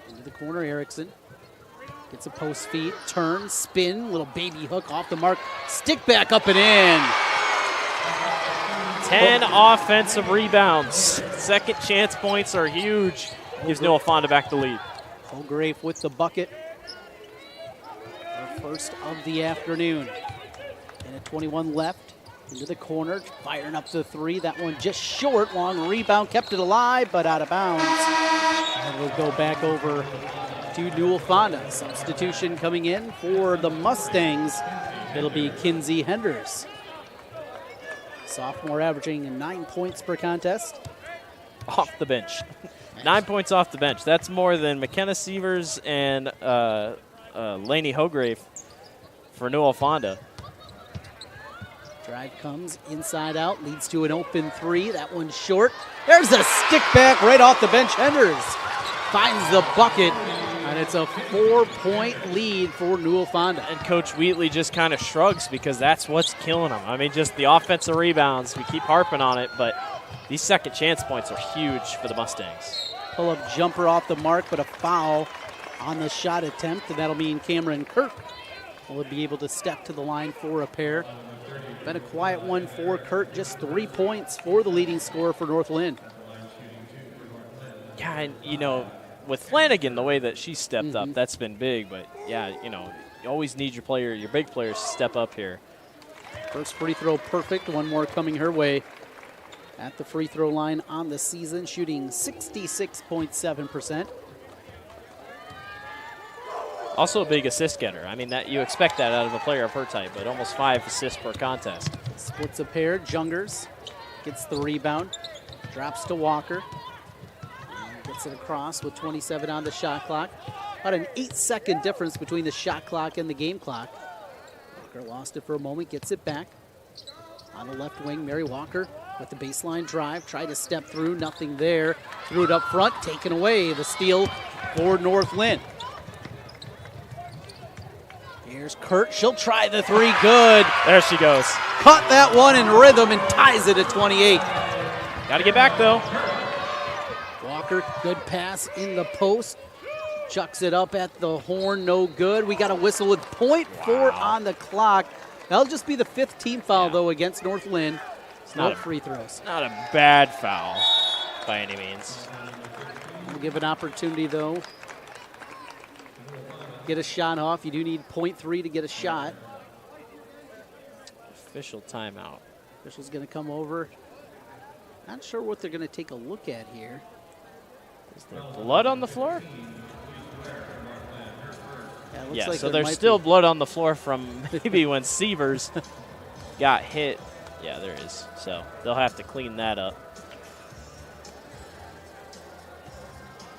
Into the corner, Erickson. Gets a post feed, turn, spin, little baby hook off the mark. Stick back up and in. 10 offensive rebounds. Second chance points are huge. Gives Newell-Fonda back the lead. Holgrave with the bucket. Our first of the afternoon. And at 21 left, into the corner, firing up the three. That one just short, long rebound, kept it alive, but out of bounds. And we'll go back over to Newell-Fonda. Substitution coming in for the Mustangs. It'll be Kinsey Henders. Sophomore averaging 9 points per contest. Off the bench. 9 points off the bench. That's more than McKenna Sievers and Lainey Holgrave for Newell-Fonda. Drive comes inside out, leads to an open three. That one's short. There's a stick back right off the bench. Henders finds the bucket, and it's a 4-point lead for Newell-Fonda. And Coach Wheatley just kind of shrugs because that's what's killing them. I mean, just the offensive rebounds. We keep harping on it, but these second chance points are huge for the Mustangs. Pull-up jumper off the mark, but a foul on the shot attempt, and that'll mean Cameron Kirk will be able to step to the line for a pair. Been a quiet one for Kirk, just 3 points for the leading scorer for North Linn. Yeah, and you know, with Flanagan, the way that she stepped up, that's been big. But yeah, you know, you always need your big players to step up here. First free throw perfect, one more coming her way. At the free throw line on the season, shooting 66.7%. Also a big assist getter. I mean, that you expect that out of a player of her type, but almost 5 assists per contest. Splits a pair. Jungers gets the rebound, drops to Walker. Gets it across with 27 on the shot clock. About an 8-second difference between the shot clock and the game clock. Walker lost it for a moment, gets it back. On the left wing, Mary Walker with the baseline drive. Tried to step through, nothing there. Threw it up front, taken away. The steal for North Linn. Here's Kurt. She'll try the three. Good. There she goes. Caught that one in rhythm and ties it at 28. Got to get back, though. Walker, good pass in the post. Chucks it up at the horn, no good. We got a whistle with .4 on the clock. That'll just be the 5th team foul, though, against North Linn. It's no free throws. Not a bad foul by any means. We'll give an opportunity, though. Get a shot off. You do need .3 to get a shot. Official timeout. Official's going to come over. Not sure what they're going to take a look at here. Is there blood on the floor? Yeah, it looks yeah, like so there's still blood on the floor from maybe when Sievers got hit. Yeah, there is. So they'll have to clean that up.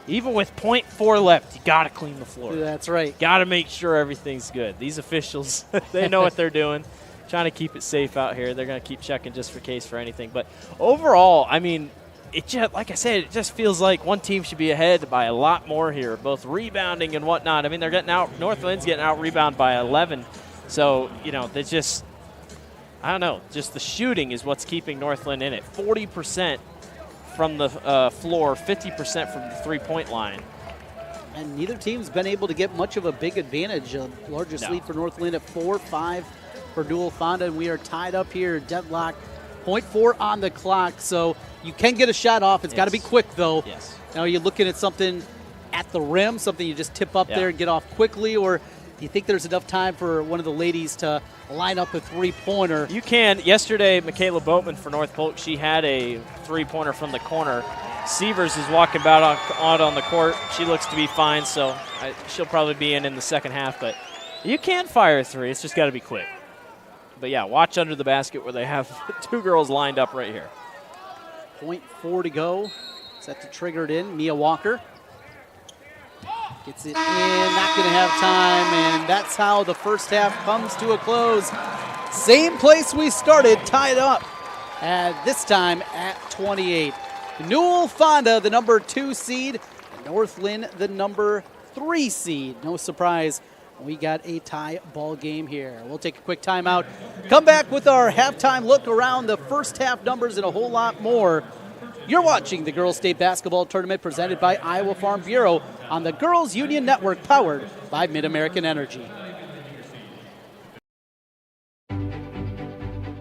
Even with .4 left, you got to clean the floor. That's right. Got to make sure everything's good. These officials, they know what they're doing. Trying to keep it safe out here. They're going to keep checking just for case for anything. But overall, I mean, it just, like I said, it just feels like one team should be ahead by a lot more here, both rebounding and whatnot. I mean, they're getting out. North Lynn's getting out rebound by 11. So, you know, they just, I don't know, just the shooting is what's keeping North Linn in it. 40% from the floor, 50% from the three-point line. And neither team's been able to get much of a big advantage. Largest lead for North Linn at 4-5 for Newell-Fonda, and we are tied up here, deadlock. .4 on the clock, so you can get a shot off. It's got to be quick, though. Yes. Now, are you looking at something at the rim, something you just tip up there and get off quickly, or do you think there's enough time for one of the ladies to line up a three-pointer? You can. Yesterday, Michaela Boatman for North Polk, she had a three-pointer from the corner. Sievers is walking out on the court. She looks to be fine, so she'll probably be in the second half. But you can fire a three. It's just got to be quick. But, yeah, watch under the basket where they have two girls lined up right here. .4 to go. Set to trigger it in. Mia Walker gets it in. Not going to have time, and that's how the first half comes to a close. Same place we started, tied up, and this time at 28. Newell-Fonda, the number 2 seed, and North Linn, the number 3 seed. No surprise, we got a tie ball game here. We'll take a quick timeout. Come back with our halftime look around the first half numbers and a whole lot more. You're watching the Girls State Basketball Tournament presented by Iowa Farm Bureau on the Girls Union Network, powered by Mid-American Energy.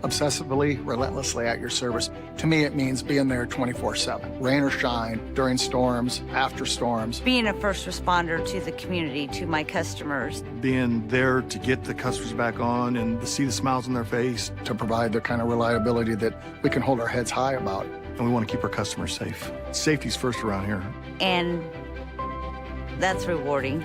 Obsessively, relentlessly at your service. To me, it means being there 24/7, rain or shine, during storms, after storms. Being a first responder to the community, to my customers. Being there to get the customers back on and to see the smiles on their face. To provide the kind of reliability that we can hold our heads high about. And we want to keep our customers safe. Safety's first around here. And that's rewarding.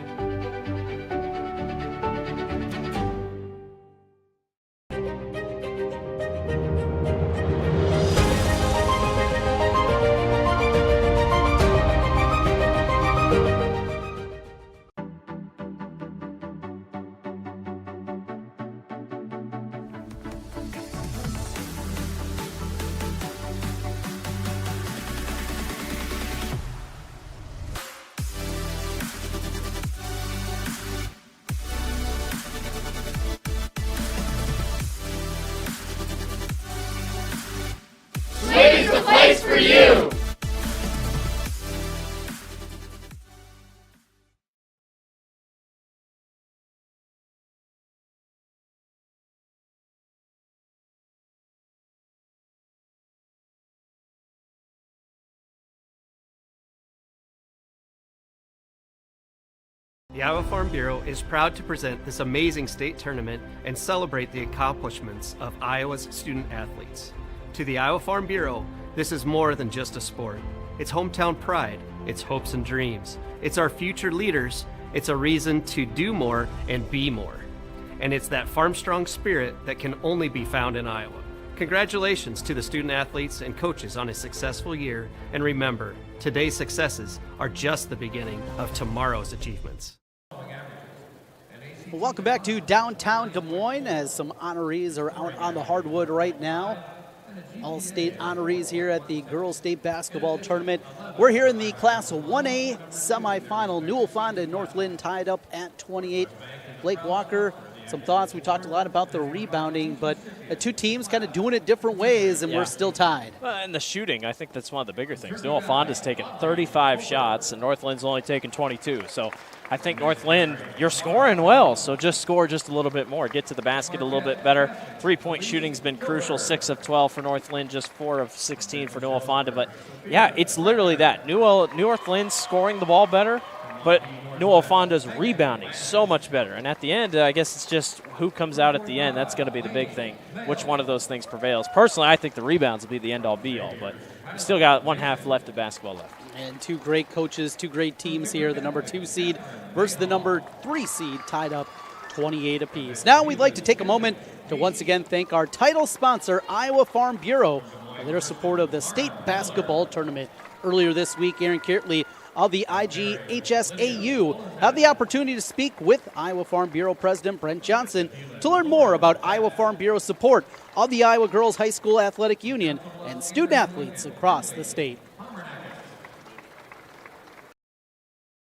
Slate's the place for you! The Iowa Farm Bureau is proud to present this amazing state tournament and celebrate the accomplishments of Iowa's student athletes. To the Iowa Farm Bureau, this is more than just a sport. It's hometown pride, it's hopes and dreams, it's our future leaders, it's a reason to do more and be more. And it's that farm-strong spirit that can only be found in Iowa. Congratulations to the student athletes and coaches on a successful year, and remember, today's successes are just the beginning of tomorrow's achievements. Well, welcome back to downtown Des Moines as some honorees are out on the hardwood right now. All-state honorees here at the Girls State Basketball Tournament. We're here in the Class 1A semifinal. Newell-Fonda and North Linn tied up at 28. Blake Walker, some thoughts. We talked a lot about the rebounding, but the two teams kind of doing it different ways, and we're still tied. Well, and the shooting, I think that's one of the bigger things. Newell-Fonda's taken 35 shots, and North Lynn's only taken 22. So I think North Linn, you're scoring well, so just score just a little bit more. Get to the basket a little bit better. Three-point shooting's been crucial, 6 of 12 for North Linn, just 4 of 16 for Newell-Fonda. But, yeah, it's literally that. North Lynn's scoring the ball better, but Newell-Fonda's rebounding so much better. And at the end, I guess it's just who comes out at the end. That's going to be the big thing, which one of those things prevails. Personally, I think the rebounds will be the end-all, be-all, but still got one half left of basketball left. And two great coaches, two great teams here. The number 2 seed versus the number 3 seed tied up 28 apiece. Now we'd like to take a moment to once again thank our title sponsor, Iowa Farm Bureau, for their support of the state basketball tournament. Earlier this week, Aaron Kirtley of the IGHSAU had the opportunity to speak with Iowa Farm Bureau President Brent Johnson to learn more about Iowa Farm Bureau's support of the Iowa Girls High School Athletic Union and student athletes across the state.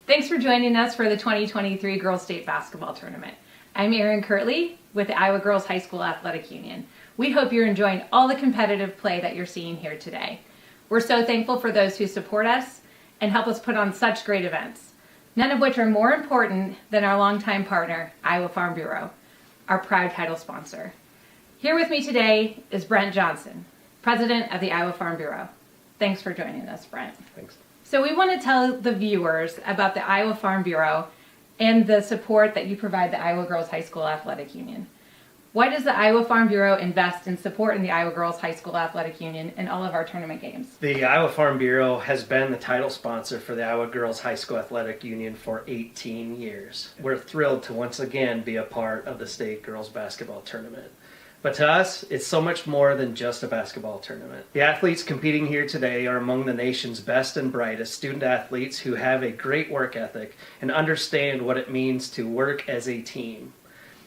Thanks for joining us for the 2023 Girls State Basketball Tournament. I'm Erin Kirtley with the Iowa Girls High School Athletic Union. We hope you're enjoying all the competitive play that you're seeing here today. We're so thankful for those who support us and help us put on such great events, none of which are more important than our longtime partner, Iowa Farm Bureau, our proud title sponsor. Here with me today is Brent Johnson, President of the Iowa Farm Bureau. Thanks for joining us, Brent. Thanks. So we want to tell the viewers about the Iowa Farm Bureau and the support that you provide the Iowa Girls High School Athletic Union. Why does the Iowa Farm Bureau invest in supporting the Iowa Girls High School Athletic Union in all of our tournament games? The Iowa Farm Bureau has been the title sponsor for the Iowa Girls High School Athletic Union for 18 years. We're thrilled to once again be a part of the state girls basketball tournament. But to us, it's so much more than just a basketball tournament. The athletes competing here today are among the nation's best and brightest student athletes who have a great work ethic and understand what it means to work as a team.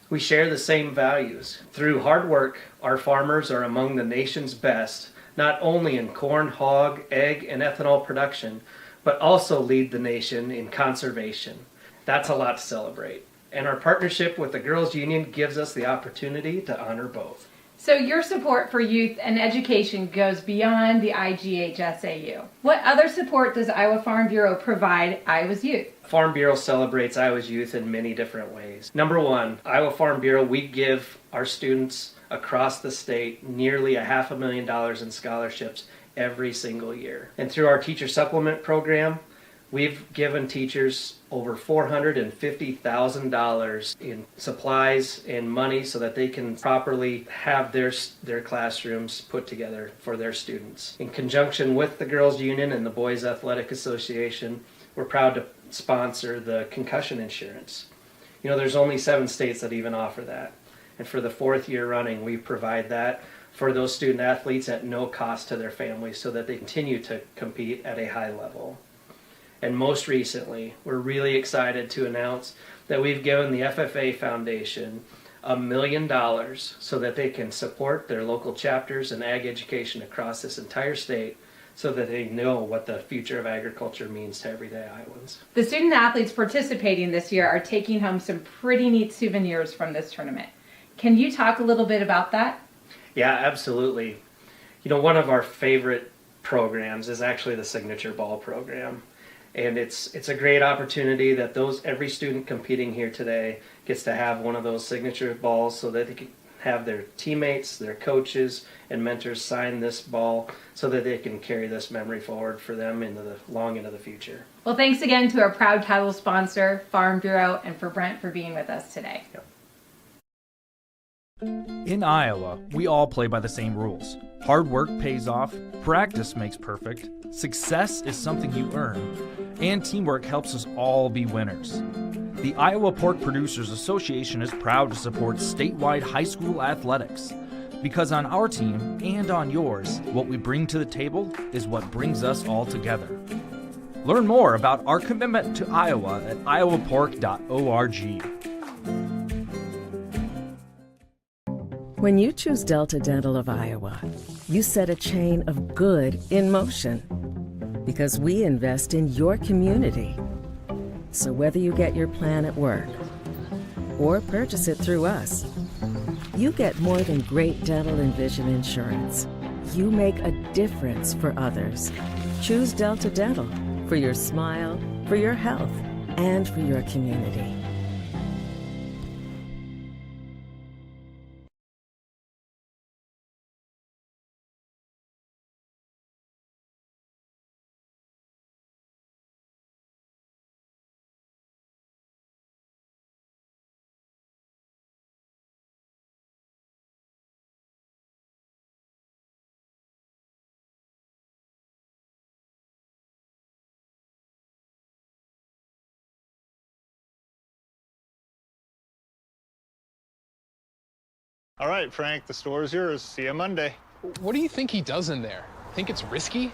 We share the same values. Through hard work, our farmers are among the nation's best, not only in corn, hog, egg, and ethanol production, but also lead the nation in conservation. That's a lot to celebrate. And our partnership with the Girls Union gives us the opportunity to honor both. So your support for youth and education goes beyond the IGHSAU. What other support does Iowa Farm Bureau provide Iowa's youth? Farm Bureau celebrates Iowa's youth in many different ways. Number one, Iowa Farm Bureau, we give our students across the state nearly $500,000 in scholarships every single year. And through our teacher supplement program, we've given teachers over $450,000 in supplies and money so that they can properly have their classrooms put together for their students. In conjunction with the Girls Union and the Boys Athletic Association, we're proud to sponsor the concussion insurance. You know, there's only 7 states that even offer that. And for the 4th year running, we provide that for those student athletes at no cost to their families so that they continue to compete at a high level. And most recently, we're really excited to announce that we've given the FFA Foundation $1 million so that they can support their local chapters and ag education across this entire state so that they know what the future of agriculture means to everyday Iowans. The student athletes participating this year are taking home some pretty neat souvenirs from this tournament. Can you talk a little bit about that? Yeah, absolutely. You know, one of our favorite programs is actually the Signature Ball program. And it's a great opportunity that every student competing here today gets to have one of those signature balls so that they can have their teammates, their coaches, and mentors sign this ball so that they can carry this memory forward for them long into the future. Well, thanks again to our proud title sponsor, Farm Bureau, and for Brent for being with us today. Yep. In Iowa, we all play by the same rules. Hard work pays off, practice makes perfect, success is something you earn, and teamwork helps us all be winners. The Iowa Pork Producers Association is proud to support statewide high school athletics. Because on our team and on yours, what we bring to the table is what brings us all together. Learn more about our commitment to Iowa at iowapork.org. When you choose Delta Dental of Iowa, you set a chain of good in motion. Because we invest in your community. So whether you get your plan at work or purchase it through us, you get more than great dental and vision insurance. You make a difference for others. Choose Delta Dental for your smile, for your health, and for your community. All right, Frank, the store is yours. See you Monday. What do you think he does in there? Think it's risky?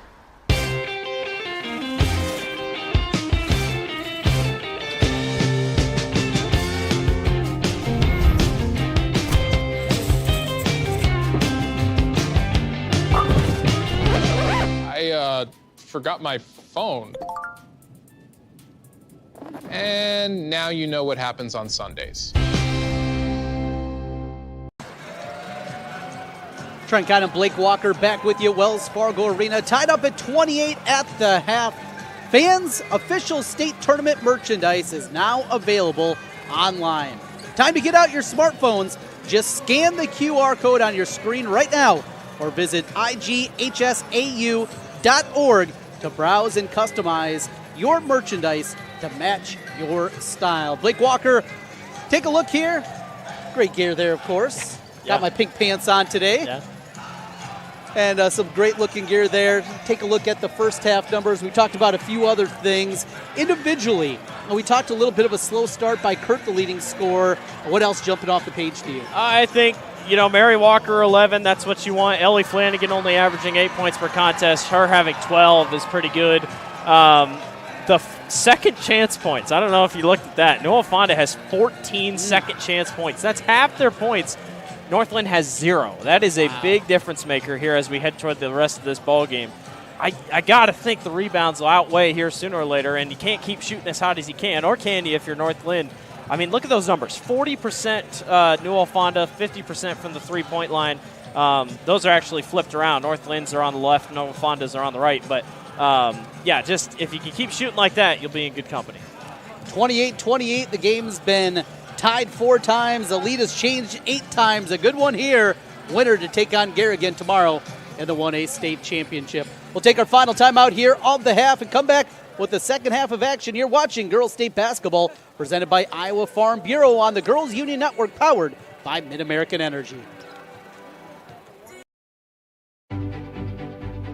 I forgot my phone. And now you know what happens on Sundays. Trent Cotton, Blake Walker back with you at Wells Fargo Arena. Tied up at 28 at the half. Fans' official state tournament merchandise is now available online. Time to get out your smartphones. Just scan the QR code on your screen right now or visit IGHSAU.org to browse and customize your merchandise to match your style. Blake Walker, take a look here. Great gear there, of course. Got my pink pants on today. Yeah. And some great looking gear there. Take a look at the first half numbers. We talked about a few other things individually. We talked a little bit of a slow start by Kurt, the leading scorer. What else jumping off the page to you? I think, Mary Walker, 11, that's what you want. Ellie Flanagan only averaging 8 points per contest. Her having 12 is pretty good. The second chance points, I don't know if you looked at that. Newell-Fonda has 14 second chance points. That's half their points. Northland has 0. That is a big difference maker here as we head toward the rest of this ball game. I got to think the rebounds will outweigh here sooner or later, and you can't keep shooting as hot as you can, or can you if you're Northland? I mean, look at those numbers. 40% Newell-Fonda, 50% from the three-point line. Those are actually flipped around. Northlands are on the left, Newell-Fondas are on the right. But, just if you can keep shooting like that, you'll be in good company. 28-28, the game's been tied 4 times. The lead has changed 8 times. A good one here. Winner to take on Garrigan tomorrow in the 1A state championship. We'll take our final timeout here of the half and come back with the second half of action. You're watching Girls State Basketball presented by Iowa Farm Bureau on the Girls Union Network, powered by Mid-American Energy.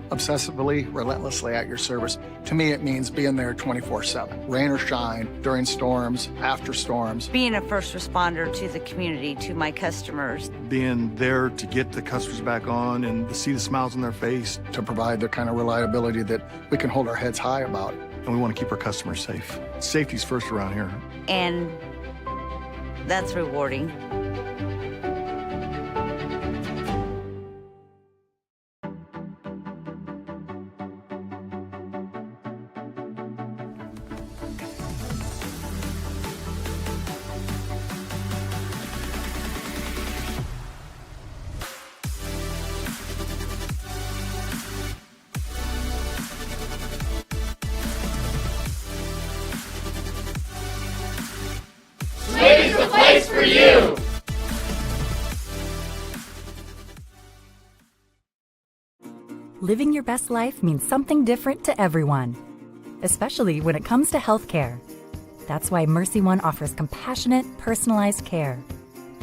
Obsessively, relentlessly at your service. To me, it means being there 24/7, rain or shine, during storms, after storms. Being a first responder to the community, to my customers. Being there to get the customers back on and to see the smiles on their face. To provide the kind of reliability that we can hold our heads high about. And we want to keep our customers safe. Safety's first around here. And that's rewarding. Swing's the place for you! Living your best life means something different to everyone, especially when it comes to healthcare. That's why Mercy One offers compassionate, personalized care.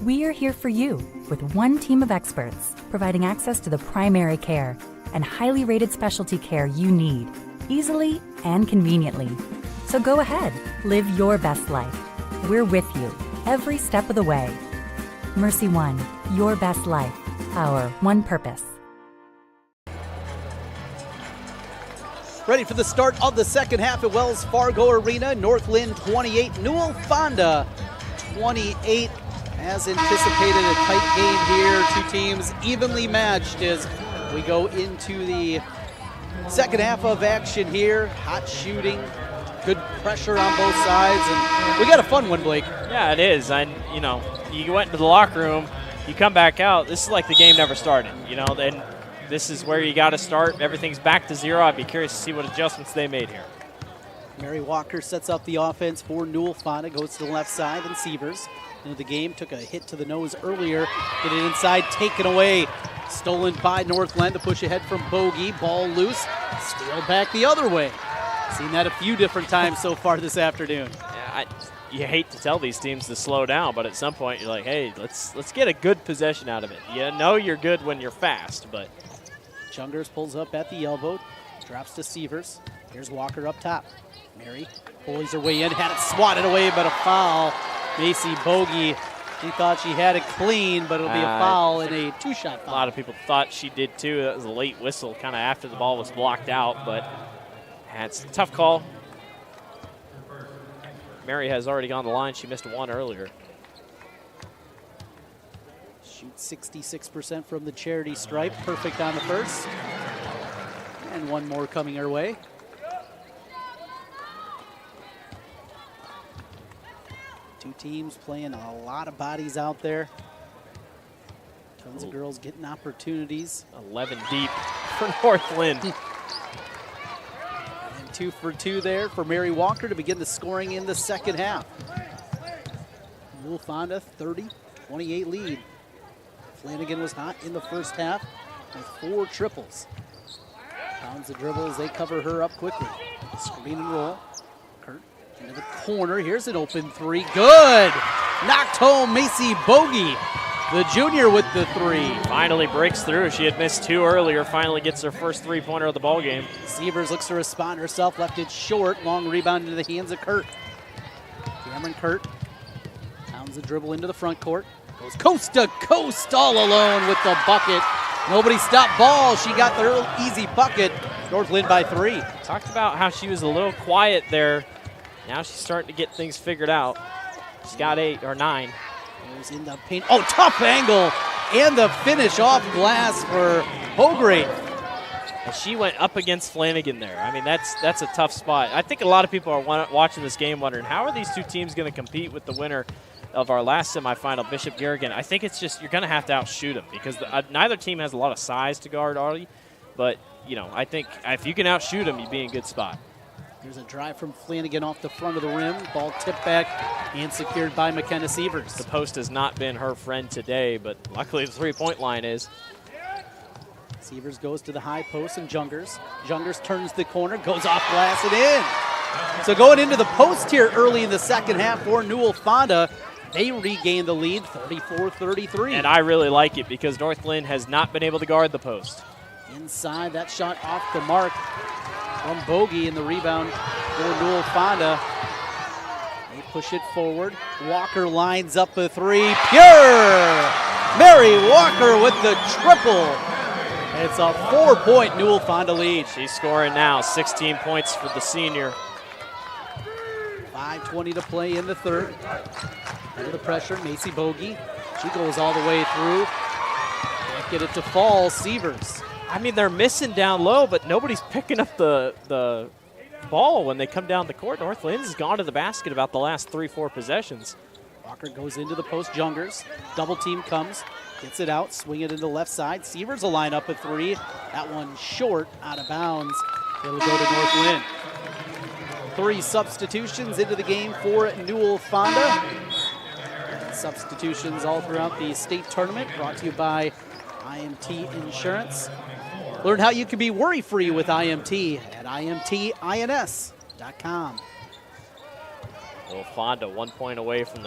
We are here for you with one team of experts, providing access to the primary care and highly rated specialty care you need, easily and conveniently. So go ahead, live your best life. We're with you every step of the way. Mercy One, your best life, our one purpose. Ready for the start of the second half at Wells Fargo Arena. Northland 28, Newell-Fonda 28. As anticipated, a tight game here. 2 teams evenly matched as we go into the second half of action here. Hot shooting, good pressure on both sides, and we got a fun one, Blake. Yeah, it is. You went into the locker room, you come back out, this is like the game never started, and this is where you got to start. Everything's back to 0. I'd be curious to see what adjustments they made here. Mary Walker sets up the offense for Newell-Fonda, goes to the left side, and Sievers into the game, took a hit to the nose earlier, get it inside, taken away, stolen by Northland, the push ahead from Bogey, ball loose, steal back the other way. Seen that a few different times so far this afternoon. Yeah, you hate to tell these teams to slow down, but at some point you're like, hey, let's get a good possession out of it. You know you're good when you're fast, but Chungers pulls up at the elbow, drops to Sievers. Here's Walker up top. Mary pulls her way in, had it swatted away, but a foul. Macy Bogey She thought she had it clean, but it'll be a foul and a two-shot foul. A lot of people thought she did too. That was a late whistle kind of after the ball was blocked out, but it's a tough call. Mary has already gone the line. She missed one earlier. Shoots 66% from the charity stripe. Perfect on the first. And one more coming her way. Two teams playing a lot of bodies out there. Tons of girls getting opportunities. 11 deep for North Linn. And 2 for 2 there for Mary Walker to begin the scoring in the second half. Newell-Fonda 30-28 lead. Flanagan was hot in the first half with 4 triples. Pounds the dribble as they cover her up quickly. Screen and roll. Kurt into the corner. Here's an open 3. Good! Knocked home Macy Bogey, the junior, with the 3. Finally breaks through. She had missed 2 earlier. Finally gets her first three-pointer of the ball game. Sievers looks to respond herself. Left it short. Long rebound into the hands of Kurt. Cameron Kurt pounds the dribble into the front court. Goes coast to coast all alone with the bucket. Nobody stopped ball. She got the easy bucket. North Linn by 3. Talked about how she was a little quiet there. Now she's starting to get things figured out. She's got 8 or 9. Goes in the paint. Oh, tough angle. And the finish off glass for Hograve. And she went up against Flanagan there. I mean, that's a tough spot. I think a lot of people are watching this game wondering, how are these two teams going to compete with the winner of our last semifinal, Bishop Garrigan? I think it's just you're going to have to outshoot them because neither team has a lot of size to guard Artie. But, you know, I think if you can outshoot them, you'd be in a good spot. There's a drive from Flanagan off the front of the rim. Ball tipped back and secured by McKenna Sievers. The post has not been her friend today, but luckily the three-point line is. Sievers goes to the high post and Jungers. Jungers turns the corner, goes off glass and in. So going into the post here early in the second half for Newell-Fonda, they regain the lead 34-33. And I really like it because North Linn has not been able to guard the post. Inside, that shot off the mark from Bogey, and the rebound for Newell-Fonda. They push it forward. Walker lines up a 3. Pure! Mary Walker with the triple. It's a 4-point Newell-Fonda lead. She's scoring now, 16 points for the senior. 5:20 to play in the third. Under the pressure, Macy Bogey. She goes all the way through. Can't get it to fall. Sievers. I mean, they're missing down low, but nobody's picking up the ball when they come down the court. North Linn's gone to the basket about the last 3-4 possessions. Walker goes into the post. Jungers. Double team comes. Gets it out. Swing it into the left side. Sievers will line up a 3. That one short, out of bounds. It'll go to North Linn. 3 substitutions into the game for Newell-Fonda. Substitutions all throughout the state tournament, brought to you by IMT Insurance. Learn how you can be worry-free with IMT at imtins.com. Newell-Fonda 1 point away from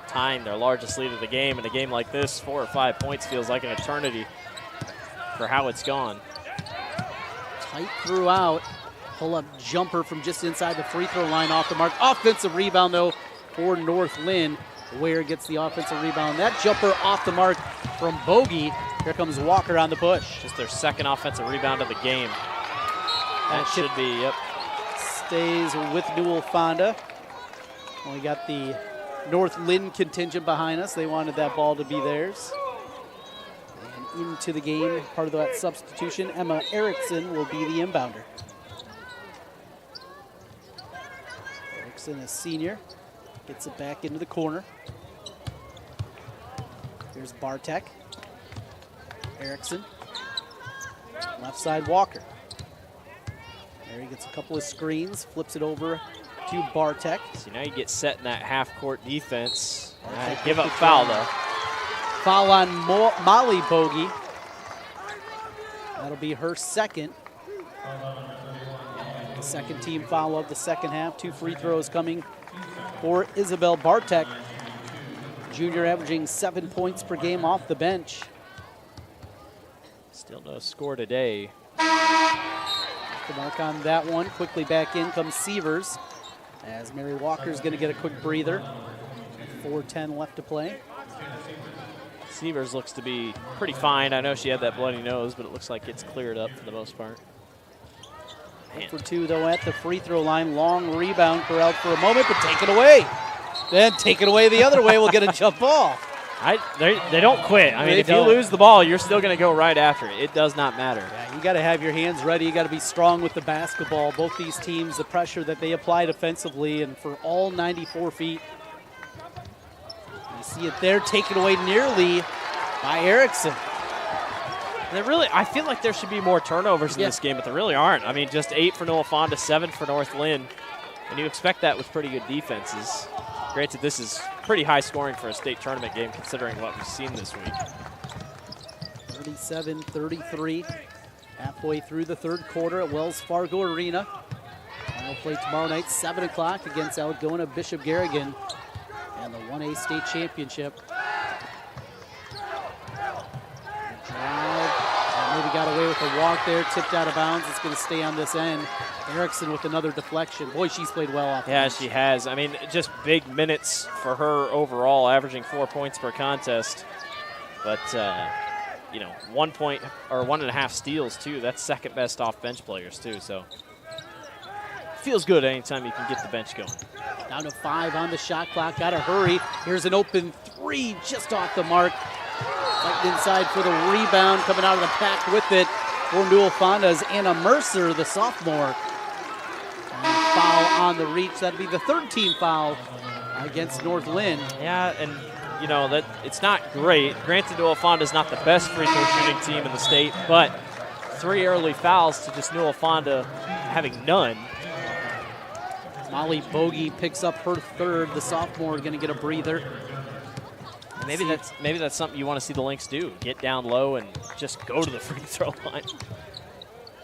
tying their largest lead of the game. In a game like this, 4 or 5 points feels like an eternity for how it's gone. Tight throughout. Pull-up jumper from just inside the free throw line off the mark. Offensive rebound, though, for North Linn. Ware gets the offensive rebound. That jumper off the mark from Bogey. Here comes Walker on the push. Just their second offensive rebound of the game. That should be, yep. Stays with Newell-Fonda. We got the North Linn contingent behind us. They wanted that ball to be theirs. And into the game, part of that substitution, Emma Erickson will be the inbounder. Erickson, a senior, gets it back into the corner. Here's Bartek. Erickson. Left side, Walker. There he gets a couple of screens, flips it over to Bartek. So now you get set in that half-court defense. Give up foul, though. Foul on Molly Bogey. That'll be her second. The second team foul of the second half. 2 free throws coming for Isabel Bartek. Junior averaging 7 points per game off the bench. Still no score today. The mark on that one. Quickly back in comes Sievers, as Mary Walker's going to get a quick breather. 4:10 left to play. Severs looks to be pretty fine. I know she had that bloody nose, but it looks like it's cleared up for the most part. 1 for 2, though, at the free throw line. Long rebound, corralled for a moment, but taken away. Then taken away the other way. We'll get a jump ball. They don't quit. I mean, if you lose the ball, you're still going to go right after it. It does not matter. Yeah, you got to have your hands ready. You got to be strong with the basketball. Both these teams, the pressure that they apply defensively, and for all 94 feet. You see it there, taken away nearly by Erickson. I feel like there should be more turnovers in this game, but there really aren't. I mean, just 8 for Newell-Fonda, 7 for North Linn, and you expect that with pretty good defenses. Granted, this is pretty high scoring for a state tournament game considering what we've seen this week. 37-33, halfway through the third quarter at Wells Fargo Arena. Final play tomorrow night, 7 o'clock against Algona Bishop Garrigan and the 1A state championship. Drive, maybe got away with a walk there, tipped out of bounds. It's going to stay on this end. Erickson with another deflection. Boy, she's played well off. Yeah, she has. I mean, just big minutes for her overall, averaging 4 points per contest. But, 1 point or 1.5 steals, too. That's second best off bench players, too. So, feels good anytime you can get the bench going. Down to 5 on the shot clock. Got to hurry. Here's an open 3 just off the mark. Fighting inside for the rebound, coming out of the pack with it for Newell-Fonda's Anna Mercer, the sophomore. And foul on the reach. That'd be the third team foul against North Linn. Yeah, and that it's not great. Granted, Newell-Fonda is not the best free throw shooting team in the state, but 3 early fouls to just Newell-Fonda having none. Molly Bogey picks up her third. The sophomore going to get a breather. Maybe that's something you want to see the Lynx do. Get down low and just go to the free throw line.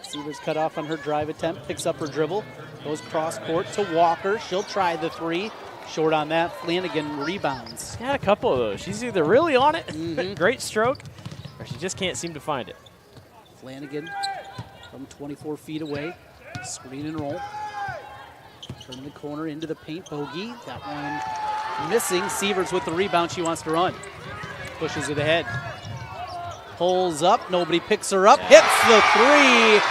Severs cut off on her drive attempt, picks up her dribble, goes cross court to Walker. She'll try the 3. Short on that. Flanagan rebounds. She's got a couple of those. She's either really on it, great stroke, or she just can't seem to find it. Flanagan from 24 feet away. Screen and roll. Turn the corner into the paint. Bogey. That one missing. Severs with the rebound. She wants to run. Pushes it ahead. Pulls up. Nobody picks her up. Hits the 3.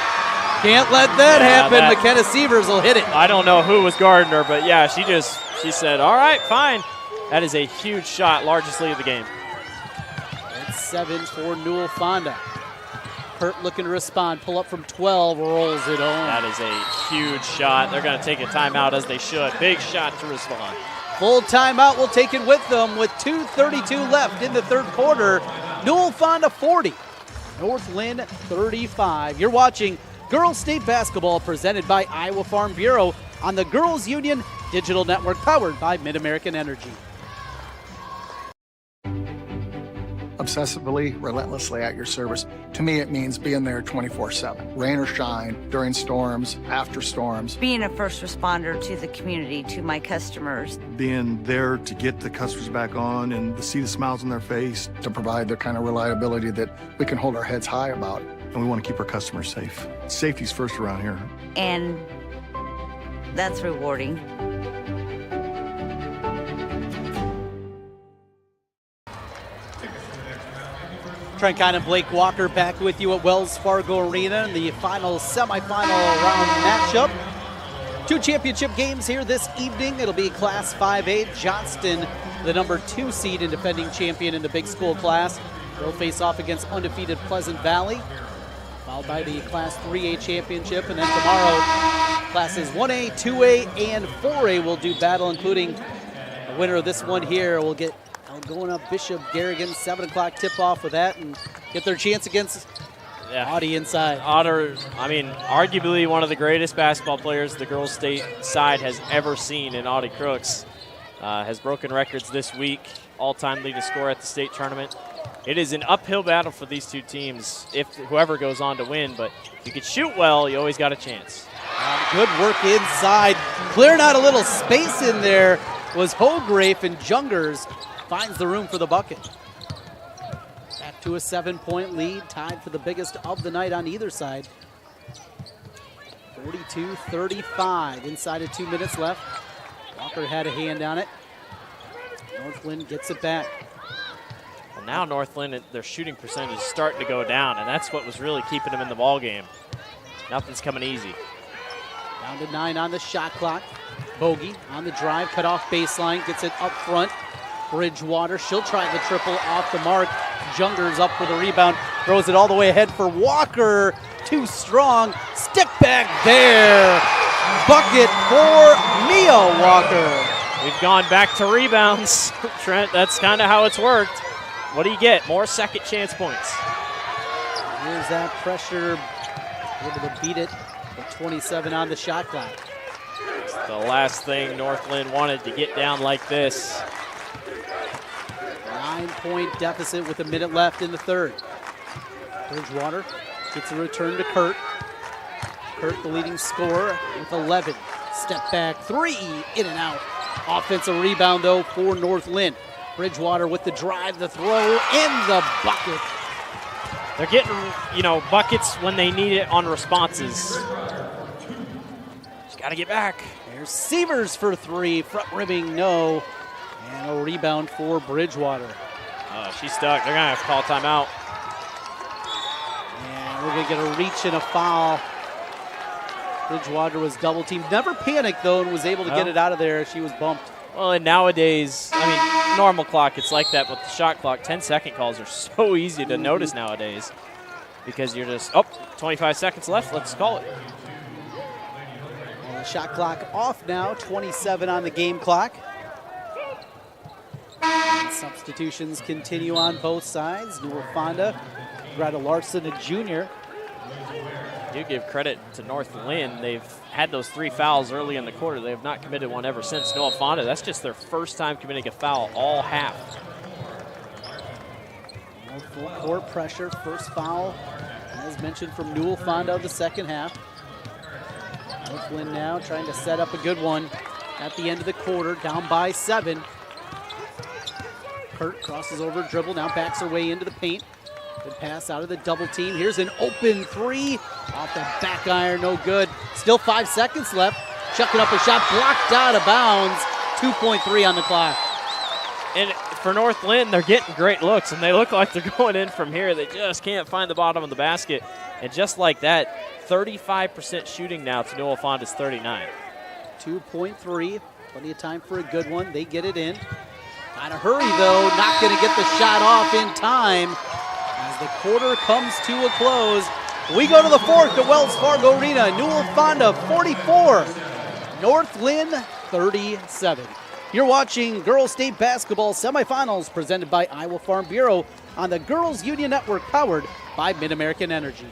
Can't let that happen. McKenna Severs will hit it. I don't know who was guarding her, but yeah, she said, all right, fine. That is a huge shot, largest lead of the game. It's 7 for Newell-Fonda. Hurt looking to respond. Pull up from 12, rolls it home. That is a huge shot. They're going to take a timeout as they should. Big shot to respond. Full timeout. We'll take it with them with 2:32 left in the third quarter. Newell-Fonda 40, North Linn 35. You're watching Girls State Basketball presented by Iowa Farm Bureau on the Girls Union Digital Network powered by Mid-American Energy. Obsessively, relentlessly at your service. To me, it means being there 24/7, rain or shine, during storms, after storms. Being a first responder to the community, to my customers. Being there to get the customers back on and to see the smiles on their face. To provide the kind of reliability that we can hold our heads high about. And we want to keep our customers safe. Safety's first around here. And that's rewarding. Trent Kine and Blake Walker back with you at Wells Fargo Arena in the final semifinal round matchup. 2 championship games here this evening. It'll be Class 5A. Johnston, the number 2 seed and defending champion in the big school class. They'll face off against undefeated Pleasant Valley, followed by the Class 3A championship. And then tomorrow, Classes 1A, 2A, and 4A will do battle, including the winner of this one here will get going up Bishop Garrigan, 7 o'clock tip-off with that and get their chance against Audie inside. Otter, I mean, arguably one of the greatest basketball players the girls' state side has ever seen in Audie Crooks. Has broken records this week, all-time leading scorer at the state tournament. It is an uphill battle for these two teams if whoever goes on to win, but if you can shoot well, you always got a chance. Good work inside. Clearing out a little space in there was Hografe, and Jungers finds the room for the bucket. Back to a 7-point lead, tied for the biggest of the night on either side. 42-35, inside of 2 minutes left. Walker had a hand on it. North Linn gets it back. And now North Linn, their shooting percentage is starting to go down, and that's what was really keeping them in the ball game. Nothing's coming easy. Down to 9 on the shot clock. Bogey on the drive, cut off baseline, gets it up front. Bridgewater, she'll try the triple off the mark. Jungers up for the rebound, throws it all the way ahead for Walker. Too strong, stick back there. Bucket for Mia Walker. We've gone back to rebounds, Trent. That's kind of how it's worked. What do you get? More second chance points. Here's that pressure, able to beat it. With 27 on the shot clock. It's the last thing North Linn wanted to get down like this. 9-point deficit with a minute left in the third. Bridgewater gets a return to Kurt. Kurt, the leading scorer, with 11. Step back three, in and out. Offensive rebound, though, for North Linn. Bridgewater with the drive, the throw, in the bucket. They're getting, buckets when they need it on responses. Just got to get back. There's Sievers for three, front ribbing, no. And a rebound for Bridgewater. She's stuck. They're going to have to call timeout. And we're going to get a reach and a foul. Bridgewater was double teamed. Never panicked, though, and was able to get it out of there. She was bumped. Well, and nowadays, normal clock, it's like that, but the shot clock, 10-second calls are so easy to notice nowadays because you're just, 25 seconds left, let's call it. And the shot clock off now, 27 on the game clock. And substitutions continue on both sides. Newell-Fonda, Greta Larson, a junior. I do give credit to North Linn. They've had those 3 fouls early in the quarter. They have not committed one ever since. Newell-Fonda, that's just their first time committing a foul all half. Full court pressure, first foul, as mentioned, from Newell-Fonda the second half. North Linn now trying to set up a good one at the end of the quarter, down by 7. Kurt crosses over, dribble, now backs her way into the paint. Good pass out of the double team. Here's an open three. Off the back iron, no good. Still 5 seconds left. Chucking up a shot, blocked out of bounds. 2.3 on the clock. And for North Linn, they're getting great looks, and they look like they're going in from here. They just can't find the bottom of the basket. And just like that, 35% shooting now to Newell-Fonda's 39. 2.3. Plenty of time for a good one. They get it in. Gotta hurry, though. Not going to get the shot off in time. As the quarter comes to a close, we go to the fourth at Wells Fargo Arena. Newell-Fonda 44, North Linn 37. You're watching Girls State Basketball Semifinals presented by Iowa Farm Bureau on the Girls Union Network, powered by Mid-American Energy.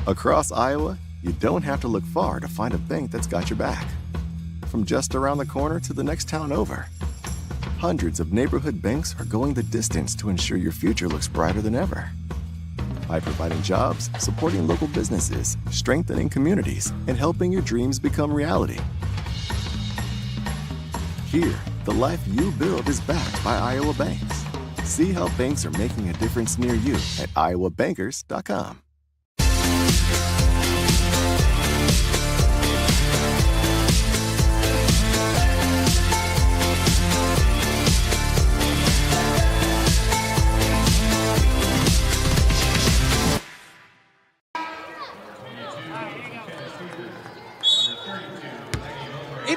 Across Iowa, you don't have to look far to find a bank that's got your back. From just around the corner to the next town over, hundreds of neighborhood banks are going the distance to ensure your future looks brighter than ever. By providing jobs, supporting local businesses, strengthening communities, and helping your dreams become reality. Here, the life you build is backed by Iowa banks. See how banks are making a difference near you at iowabankers.com.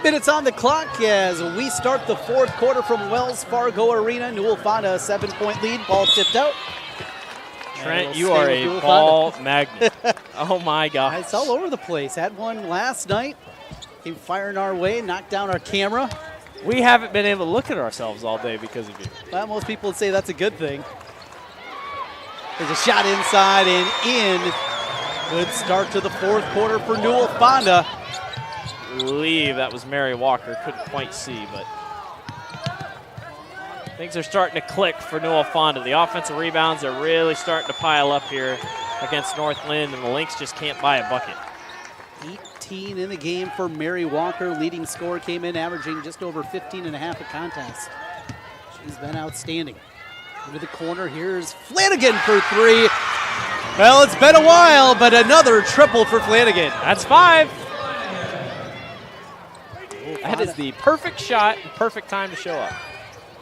Minutes on the clock as we start the fourth quarter from Wells Fargo Arena. Newell-Fonda, a 7-point lead. Ball tipped out. Trent, you are a ball magnet. Oh, my God. It's all over the place. Had one last night. Came firing our way, knocked down our camera. We haven't been able to look at ourselves all day because of you. Well, most people would say that's a good thing. There's a shot inside and in. Good start to the fourth quarter for Newell-Fonda. I believe that was Mary Walker. Couldn't quite see, but Things are starting to click for Newell-Fonda. The offensive rebounds are really starting to pile up here against North Linn, and the Lynx just can't buy a bucket. 18 in the game for Mary Walker. Leading scorer came in averaging just over 15 and a half a contest. She's been outstanding. Into the corner, here's Flanagan for three. Well, it's been a while, but another triple for Flanagan. That's 5. That is the perfect shot and perfect time to show up.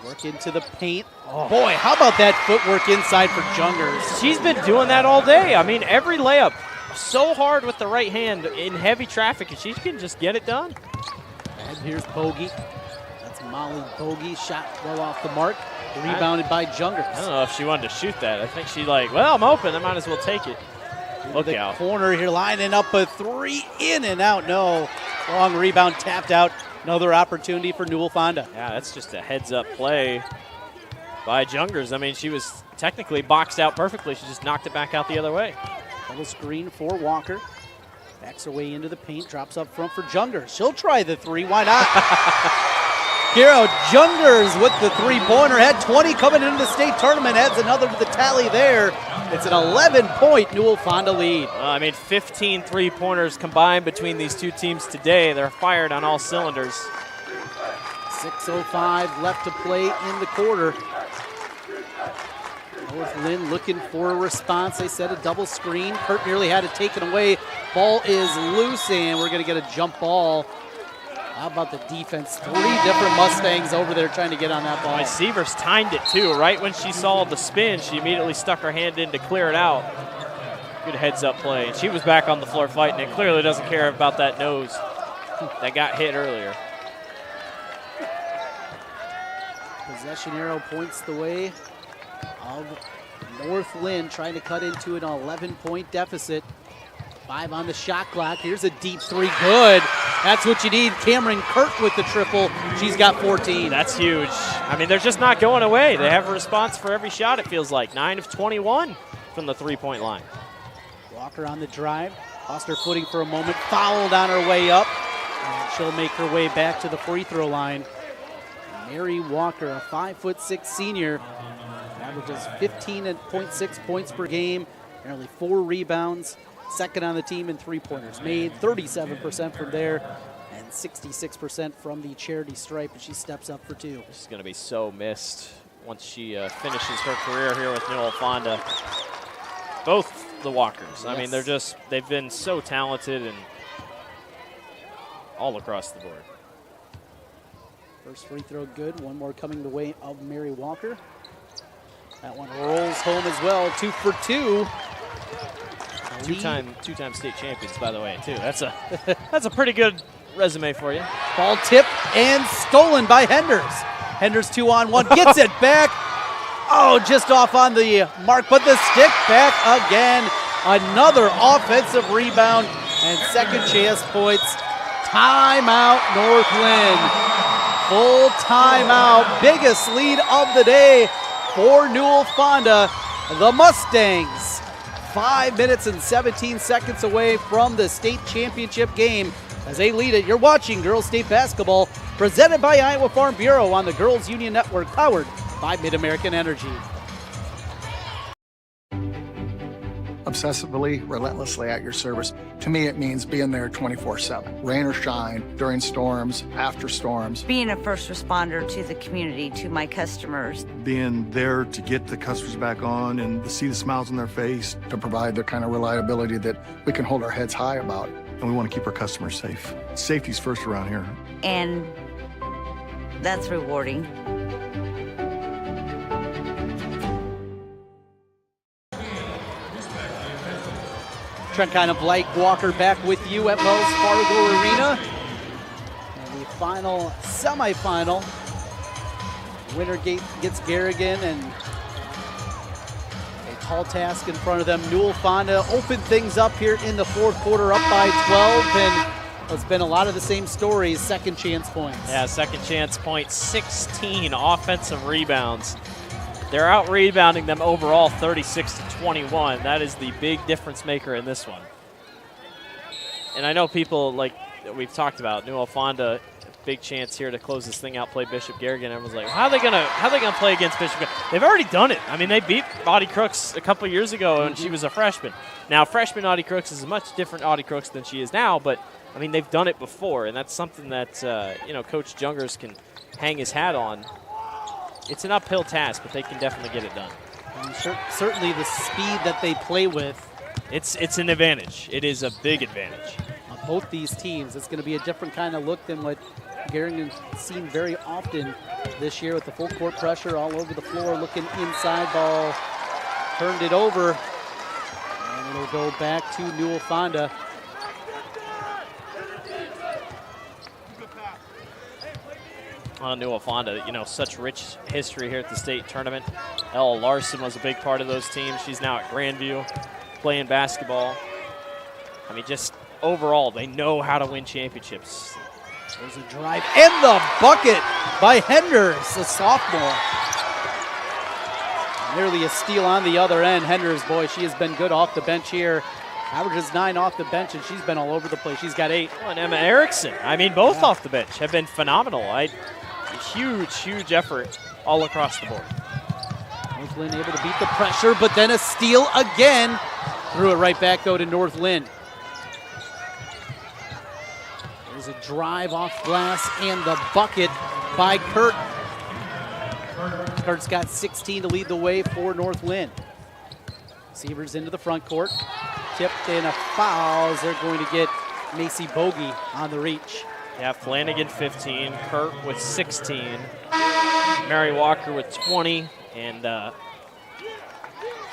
Work into the paint. Oh. Boy, how about that footwork inside for Jungers? She's been doing that all day. I mean, every layup so hard with the right hand in heavy traffic, and she can just get it done. And here's Bogey. That's Molly Bogey. Shot well off the mark. Rebounded by Jungers. I don't know if she wanted to shoot that. I think she's like, well, I'm open. I might as well take it. Look out. Corner here, lining up a three, in and out. No. Long rebound, tapped out. Another opportunity for Newell-Fonda. Yeah, that's just a heads-up play by Jungers. I mean, she was technically boxed out perfectly. She just knocked it back out the other way. Double screen for Walker. Backs her way into the paint, drops up front for Jungers. She'll try the three, why not? Hero Jungers with the three-pointer. Had 20 coming into the state tournament. Adds another to the tally there. It's an 11-point Newell-Fonda lead. I mean, 15 three-pointers combined between these two teams today. They're fired on all cylinders. 6:05 left to play in the quarter. North Linn looking for a response. They set a double screen. Kurt nearly had it taken away. Ball is loose, and we're going to get a jump ball. How about the defense? 3 different Mustangs over there trying to get on that ball. My Sievers timed it too. Right when she saw the spin, she immediately stuck her hand in to clear it out. Good heads-up play. And she was back on the floor fighting and clearly doesn't care about that nose that got hit earlier. Possession arrow points the way of North Linn, trying to cut into an 11-point deficit. 5 on the shot clock. Here's a deep three. Good. That's what you need. Cameron Kurt with the triple. She's got 14. That's huge. I mean, they're just not going away. They have a response for every shot, it feels like. 9 of 21 from the three-point line. Walker on the drive. Lost her footing for a moment. Fouled on her way up. And she'll make her way back to the free throw line. Mary Walker, a 5'6" senior, averages 15.6 points per game, nearly 4 rebounds. Second on the team in three-pointers made, 37% from there, and 66% from the charity stripe, and she steps up for 2. She's going to be so missed once she finishes her career here with Newell-Fonda. Both the Walkers. Yes. I mean, they've been so talented and all across the board. First free throw good. One more coming the way of Mary Walker. That one rolls home as well. 2 for 2. Two-time state champions, by the way, too. That's a pretty good resume for you. Ball tipped and stolen by Henders. Henders 2-on-1, gets it back. Oh, just off on the mark, but the stick back again. Another offensive rebound and second chance points. Timeout, North Linn. Full timeout. Biggest lead of the day for Newell-Fonda. The Mustangs 5 minutes and 17 seconds away from the state championship game as they lead it. You're watching Girls State Basketball, presented by Iowa Farm Bureau on the Girls Union Network, powered by Mid-American Energy. Obsessively, relentlessly at your service. To me, it means being there 24/7. Rain or shine, during storms, after storms. Being a first responder to the community, to my customers. Being there to get the customers back on and to see the smiles on their face. To provide the kind of reliability that we can hold our heads high about. And we want to keep our customers safe. Safety's first around here. And that's rewarding. Trent kind of Blake Walker back with you at Wells Fargo Arena. And the final semifinal. Winner gets Garrigan, and a tall task in front of them. Newell-Fonda opened things up here in the fourth quarter, up by 12, and it's been a lot of the same stories. Second chance points. Yeah, second chance points, 16 offensive rebounds. They're out-rebounding them overall 36-21. That is the big difference maker in this one. And I know people, like we've talked about, Newell-Fonda big chance here to close this thing out, play Bishop Garrigan. Everyone's like, how are they gonna play against Bishop Garrigan? They've already done it. I mean, they beat Audie Crooks a couple years ago when she was a freshman. Now, freshman Audie Crooks is a much different Audie Crooks than she is now, but I mean, they've done it before, and that's something that Coach Jungers can hang his hat on. It's an uphill task, but they can definitely get it done. And certainly the speed that they play with. It's an advantage. It is a big advantage. On both these teams, it's going to be a different kind of look than what Garrigan's seen very often this year with the full court pressure all over the floor, looking inside ball, turned it over, and it'll go back to Newell-Fonda. Newell-Fonda, such rich history here at the state tournament. Ella Larson was a big part of those teams. She's now at Grandview playing basketball. I mean, just overall, they know how to win championships. There's a drive and the bucket by Henders, a sophomore. Nearly a steal on the other end. Henders, boy, she has been good off the bench here. Averages 9 off the bench, and she's been all over the place. She's got 8. Oh, and Emma Erickson, I mean, both off the bench have been phenomenal. Huge effort all across the board. North Linn able to beat the pressure, but then a steal again. Threw it right back, though, to North Linn. There's a drive off glass and the bucket by Kurt. Kurt's got 16 to lead the way for North Linn. Receivers into the front court. Tipped in a foul as they're going to get Macy Bogey on the reach. Yeah, Flanagan 15, Kurt with 16, Mary Walker with 20, and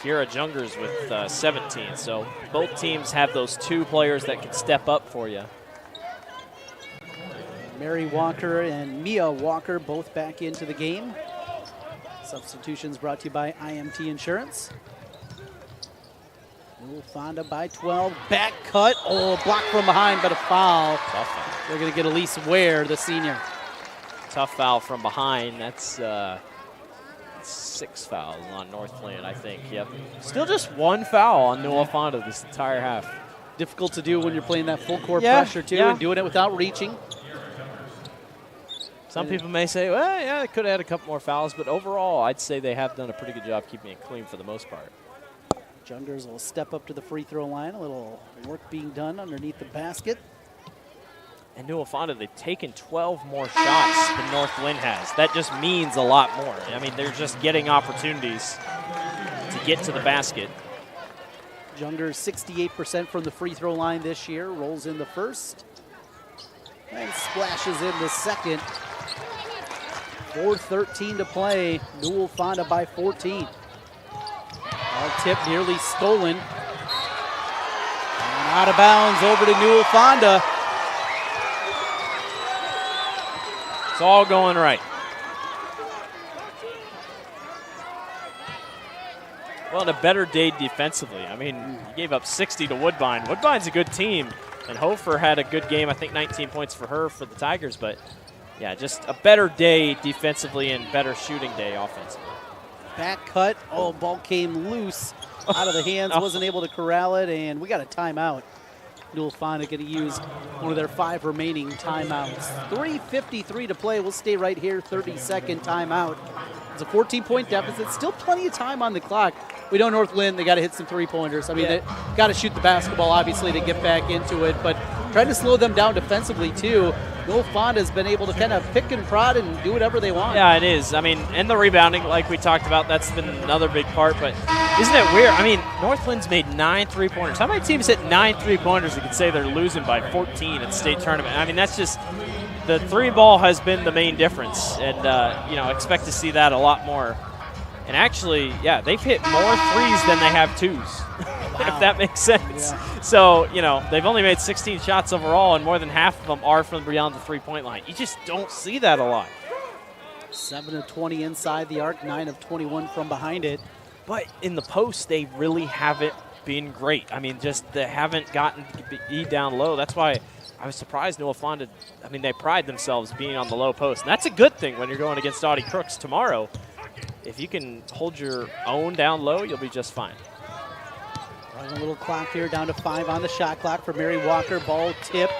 Kiera Jungers with 17. So both teams have those 2 players that can step up for you. Mary Walker and Mia Walker both back into the game. Substitutions brought to you by IMT Insurance. Newell-Fonda by 12. Back cut. Oh, blocked from behind, but a foul. Tough foul. They're going to get Elise Ware, the senior. Tough foul from behind. That's 6 fouls on North Linn, I think. Yep. Still just 1 foul on Newell-Fonda this entire half. Difficult to do when you're playing that full court pressure, too, and doing it without reaching. Some people may say, well, yeah, they could have had a couple more fouls, but overall, I'd say they have done a pretty good job keeping it clean for the most part. Jungers will step up to the free throw line. A little work being done underneath the basket. And Newell-Fonda, they've taken 12 more shots than North Linn has. That just means a lot more. I mean, they're just getting opportunities to get to the basket. Jungers 68% from the free throw line this year. Rolls in the first. And splashes in the second. 4:13 to play. Newell-Fonda by 14. Ball tip nearly stolen. And out of bounds over to Newell-Fonda. It's all going right. Well, and a better day defensively. I mean, he gave up 60 to Woodbine. Woodbine's a good team, and Hofer had a good game. I think 19 points for her for the Tigers, but yeah, just a better day defensively and better shooting day offensively. Back cut. Oh, ball came loose out of the hands. Wasn't able to corral it, and we got a timeout. Newell-Fonda going to use one of their 5 remaining timeouts. 3:53 to play. We'll stay right here. 30-second timeout. It's a 14-point deficit. Still plenty of time on the clock. We know North Linn, they got to hit some 3-pointers. I mean, they got to shoot the basketball, obviously, to get back into it, but trying to slow them down defensively, too. Newell-Fonda has been able to kind of pick and prod and do whatever they want. Yeah, it is. I mean, and the rebounding, like we talked about, that's been another big part, but isn't it weird? I mean, North Lynn's made 9 3-pointers. How many teams hit 9 3-pointers that could say they're losing by 14 at the state tournament? I mean, that's just – the 3-ball has been the main difference, and, expect to see that a lot more. And actually, yeah, they've hit more 3s than they have 2s, if that makes sense. Yeah. So, they've only made 16 shots overall, and more than half of them are from beyond the 3-point line. You just don't see that a lot. 7 of 20 inside the arc, 9 of 21 from behind it. But in the post, they really haven't been great. I mean, just they haven't gotten to be down low. That's why I was surprised Newell-Fonda, they pride themselves being on the low post. And that's a good thing when you're going against Audie Crooks tomorrow. If you can hold your own down low, you'll be just fine. Running a little clock here, down to 5 on the shot clock for Mary Walker. Ball tipped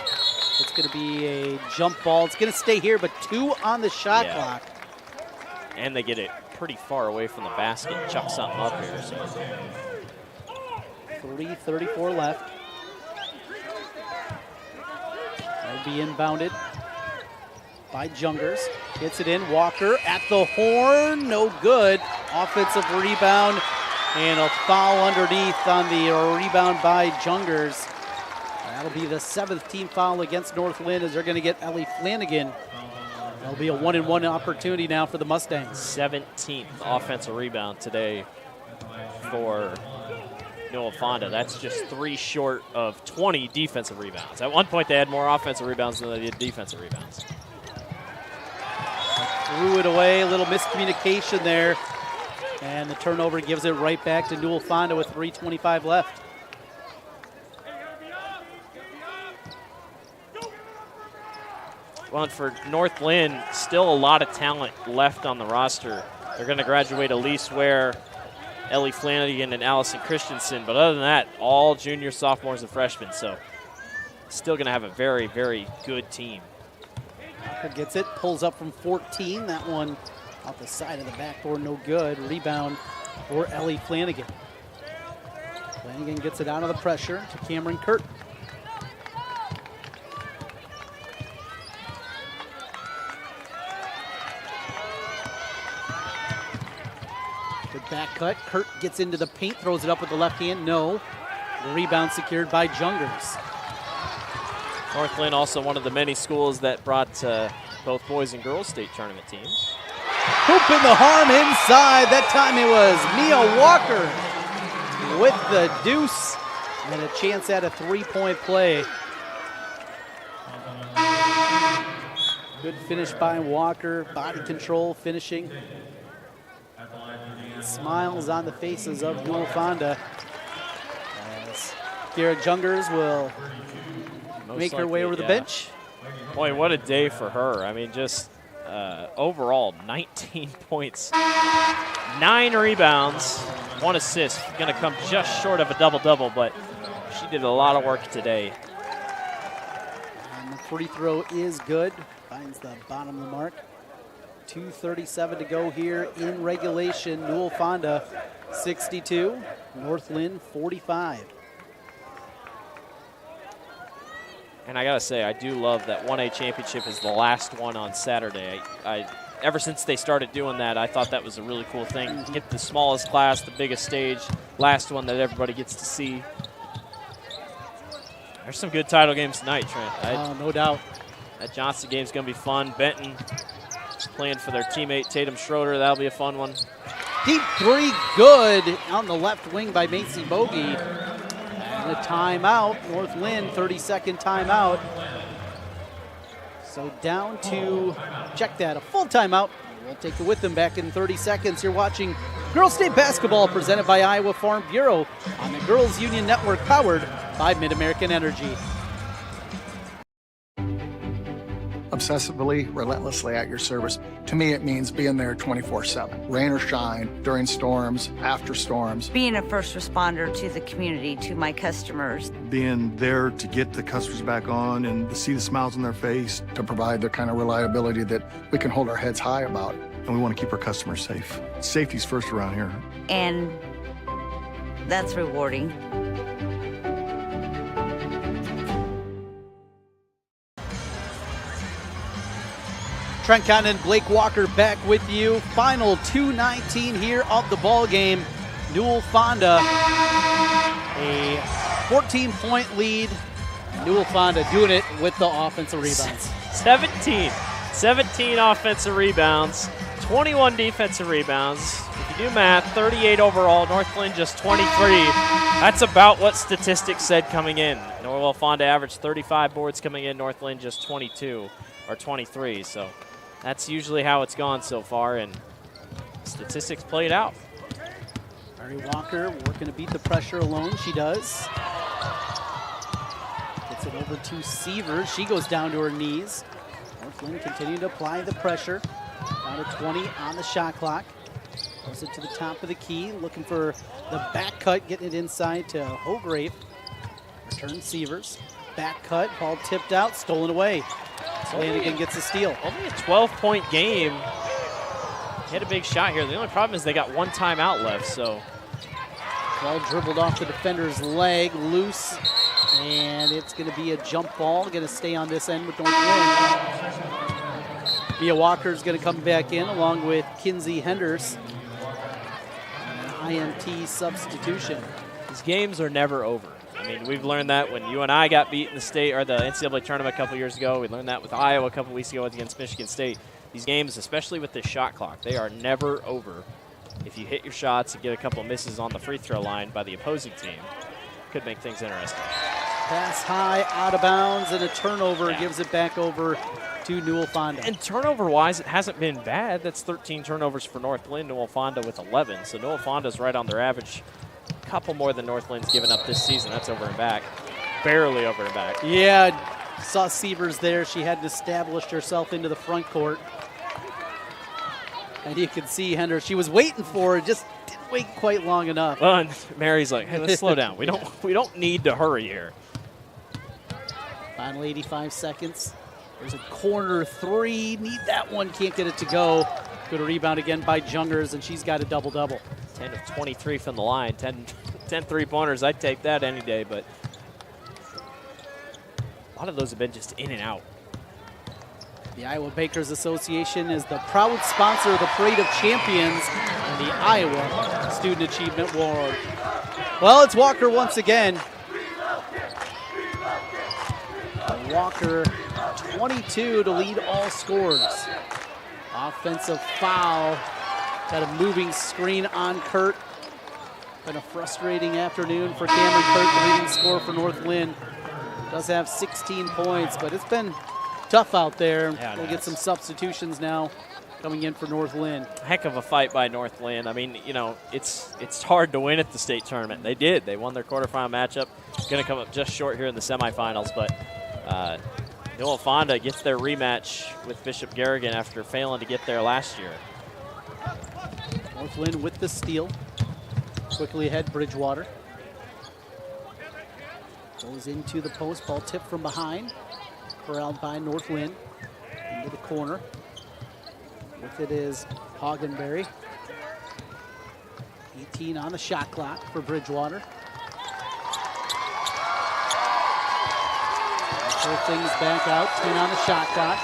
It's going to be a jump ball. It's going to stay here, but 2 on the shot clock. And they get it pretty far away from the basket. Chuck something up here. So. 3:34 left. That'll be inbounded by Jungers. Gets it in. Walker at the horn. No good. Offensive rebound and a foul underneath on the rebound by Jungers. That'll be the 7th team foul against North Linn as they're going to get Ellie Flanagan. That'll be a 1-and-1 opportunity now for the Mustangs. 17th offensive rebound today for Newell-Fonda. That's just 3 short of 20 defensive rebounds. At one point, they had more offensive rebounds than they did defensive rebounds. Threw it away, a little miscommunication there. And the turnover gives it right back to Newell-Fonda with 3:25 left. Well, and for North Linn, still a lot of talent left on the roster. They're going to graduate Elise Ware, Ellie Flanagan, and Allison Christensen. But other than that, all juniors, sophomores, and freshmen. So still going to have a very, very good team. Walker gets it, pulls up from 14. That one off the side of the backboard, no good. Rebound for Ellie Flanagan. Flanagan gets it out of the pressure to Cameron Kurt. Good back cut. Kurt gets into the paint, throws it up with the left hand. No. The rebound secured by Jungers. North Linn also one of the many schools that brought both boys and girls state tournament teams. Hoop in the harm inside. That time it was Mia Walker with the deuce and a chance at a 3-point play. Good finish by Walker. Body control finishing. Smiles on the faces of Newell-Fonda as Garrett Jungers will make her way over the bench. Boy, what a day for her. I mean, just overall, 19 points, 9 rebounds, 1 assist. Going to come just short of a double-double, but she did a lot of work today. And the free throw is good. Finds the bottom of the mark. 2:37 to go here in regulation. Newell-Fonda 62, North Linn 45. And I got to say, I do love that 1A championship is the last one on Saturday. Ever since they started doing that, I thought that was a really cool thing. Get the smallest class, the biggest stage, last one that everybody gets to see. There's some good title games tonight, Trent. No doubt. That Johnson game's going to be fun. Benton playing for their teammate Tatum Schroeder. That'll be a fun one. Deep three, good on the left wing by Macy Bogey. And a timeout, North Linn, 30-second timeout. So down to, check that, a full timeout. We'll take it with them back in 30 seconds. You're watching Girls State Basketball presented by Iowa Farm Bureau on the Girls Union Network powered by Mid-American Energy. Obsessively, relentlessly at your service. To me, it means being there 24/7, rain or shine, during storms, after storms. Being a first responder to the community, to my customers. Being there to get the customers back on and to see the smiles on their face. To provide the kind of reliability that we can hold our heads high about. And we want to keep our customers safe. Safety's first around here. And that's rewarding. Trent Condon, Blake Walker back with you. Final 2:19 here of the ball game. Newell-Fonda, a 14-point lead. Newell-Fonda doing it with the offensive rebounds. 17 offensive rebounds, 21 defensive rebounds. If you do math, 38 overall. North Linn just 23. That's about what statistics said coming in. Newell-Fonda averaged 35 boards coming in. North Linn just 22 or 23. So that's usually how it's gone so far, and statistics played out. Mary Walker working to beat the pressure alone. She does. Gets it over to Seaver. She goes down to her knees. North Linn continuing to apply the pressure. Down to 20 on the shot clock. Goes it to the top of the key, looking for the back cut, getting it inside to Hograve. Return Severs. back cut, ball tipped out, stolen away. Flanagan gets a steal. Only a 12-point game. Hit a big shot here. The only problem is they got one timeout left, so. Ball dribbled off the defender's leg, loose, and it's going to be a jump ball. Going to stay on this end with North Linn. Mia Walker's going to come back in along with Kinsey Henders. An INT substitution. These games are never over. I mean, we've learned that when you and I got beat in the state or the NCAA tournament a couple years ago. We learned that with Iowa a couple weeks ago against Michigan State. These games, especially with this shot clock, they are never over. If you hit your shots and get a couple of misses on the free throw line by the opposing team, could make things interesting. Pass high, out of bounds, and a turnover gives it back over to Newell-Fonda. And turnover-wise, it hasn't been bad. That's 13 turnovers for North Linn, Newell-Fonda with 11. So Newell-Fonda's right on their average. A couple more than North Lynn's given up this season. That's over and back. Barely over and back. Yeah, saw Sievers there. She hadn't established herself into the front court. And you can see Henders. She was waiting for it, just didn't wait quite long enough. Well, and Mary's like, hey, let's slow down. We don't need to hurry here. Final 85 seconds. There's a corner three. Need that one. Can't get it to go. Good rebound again by Jungers, and she's got a double-double. 10 of 23 from the line. 10 three-pointers. I'd take that any day, but a lot of those have been just in and out. The Iowa Bakers Association is the proud sponsor of the Parade of Champions and the Iowa Student Achievement Award. Well, it's Walker once again. Walker, 22 to lead all scorers. Offensive foul. Got a moving screen on Kurt. Been a frustrating afternoon for Cameron Kurt, the leading scorer for North Linn. Does have 16 points, but it's been tough out there. Yeah, we'll get some substitutions now coming in for North Linn. Heck of a fight by North Linn. I mean, you know, it's hard to win at the state tournament. They did. They won their quarterfinal matchup. Going to come up just short here in the semifinals, but Newell-Fonda gets their rematch with Bishop Garrigan after failing to get there last year. North Linn with the steal. Quickly ahead, Bridgewater. Goes into the post, ball tipped from behind. Corralled by North Linn into the corner. With it is Hoggenberry. 18 on the shot clock for Bridgewater. Pull things back out, 10 on the shot clock.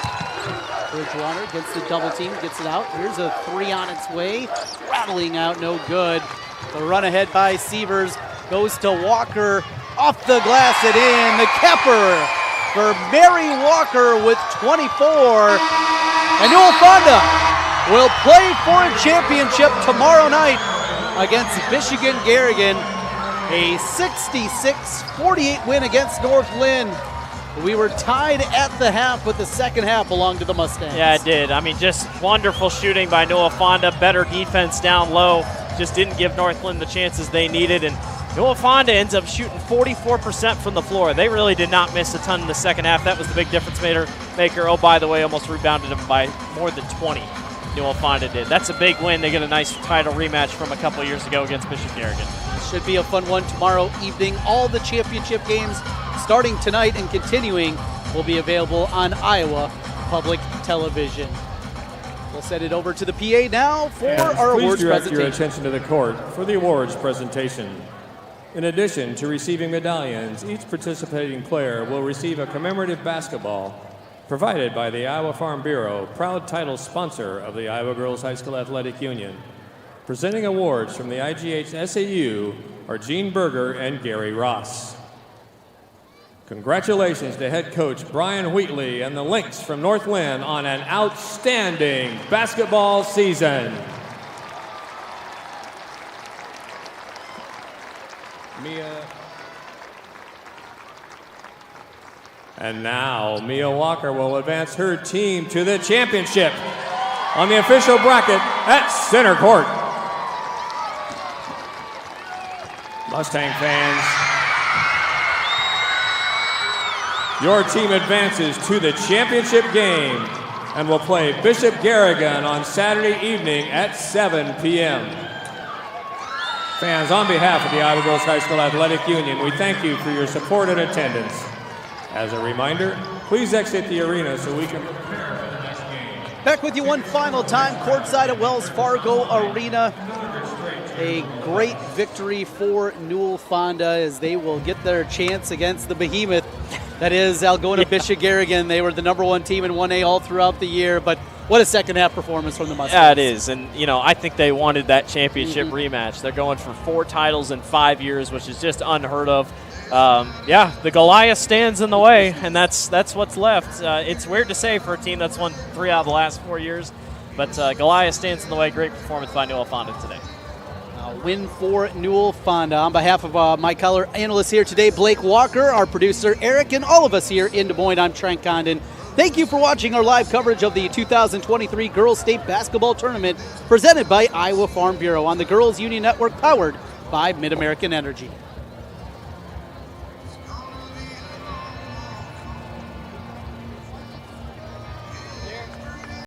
Bridgewater gets the double team, gets it out. Here's a three on its way. Rattling out, no good. The run ahead by Sievers goes to Walker. Off the glass and in. The capper for Mary Walker with 24. And Newell-Fonda will play for a championship tomorrow night against Michigan Garrigan. A 66-48 win against North Linn. We were tied at the half, but the second half belonged to the Mustangs. Yeah, it did. I mean, just wonderful shooting by Newell-Fonda. Better defense down low. Just didn't give North Linn the chances they needed. And Newell-Fonda ends up shooting 44% from the floor. They really did not miss a ton in the second half. That was the big difference maker. Oh, by the way, almost rebounded them by more than 20. Newell-Fonda did. That's a big win. They get a nice title rematch from a couple years ago against Bishop Garrigan. Should be a fun one tomorrow evening. All the championship games starting tonight and continuing will be available on Iowa Public Television. We'll send it over to the PA now for our awards presentation. Please direct your attention to the court for the awards presentation. In addition to receiving medallions, each participating player will receive a commemorative basketball provided by the Iowa Farm Bureau, proud title sponsor of the Iowa Girls High School Athletic Union. Presenting awards from the IGHSAU are Gene Berger and Gary Ross. Congratulations to head coach Brian Wheatley and the Lynx from North Linn on an outstanding basketball season. And now Mia Walker will advance her team to the championship on the official bracket at center court. Mustang fans, your team advances to the championship game and will play Bishop Garrigan on Saturday evening at 7 p.m. Fans, on behalf of the Iowa Girls High School Athletic Union, we thank you for your support and attendance. As a reminder, please exit the arena so we can prepare for the next game. Back with you one final time, courtside at Wells Fargo Arena. A great victory for Newell-Fonda as they will get their chance against the behemoth that is Algona-Bishop Garrigan. They were the #1 team in 1A all throughout the year, but what a second half performance from the Mustangs. Yeah, it is. And, I think they wanted that championship rematch. They're going for 4 titles in 5 years, which is just unheard of. The Goliath stands in the way, and that's what's left. It's weird to say for a team that's won 3 out of the last 4 years, but Goliath stands in the way. Great performance by Newell-Fonda today. Win for Newell-Fonda. On behalf of my color analyst here today, Blake Walker, our producer Eric, and all of us here in Des Moines, I'm Trent Condon. Thank you for watching our live coverage of the 2023 Girls State Basketball Tournament presented by Iowa Farm Bureau on the Girls Union Network, powered by Mid-American Energy.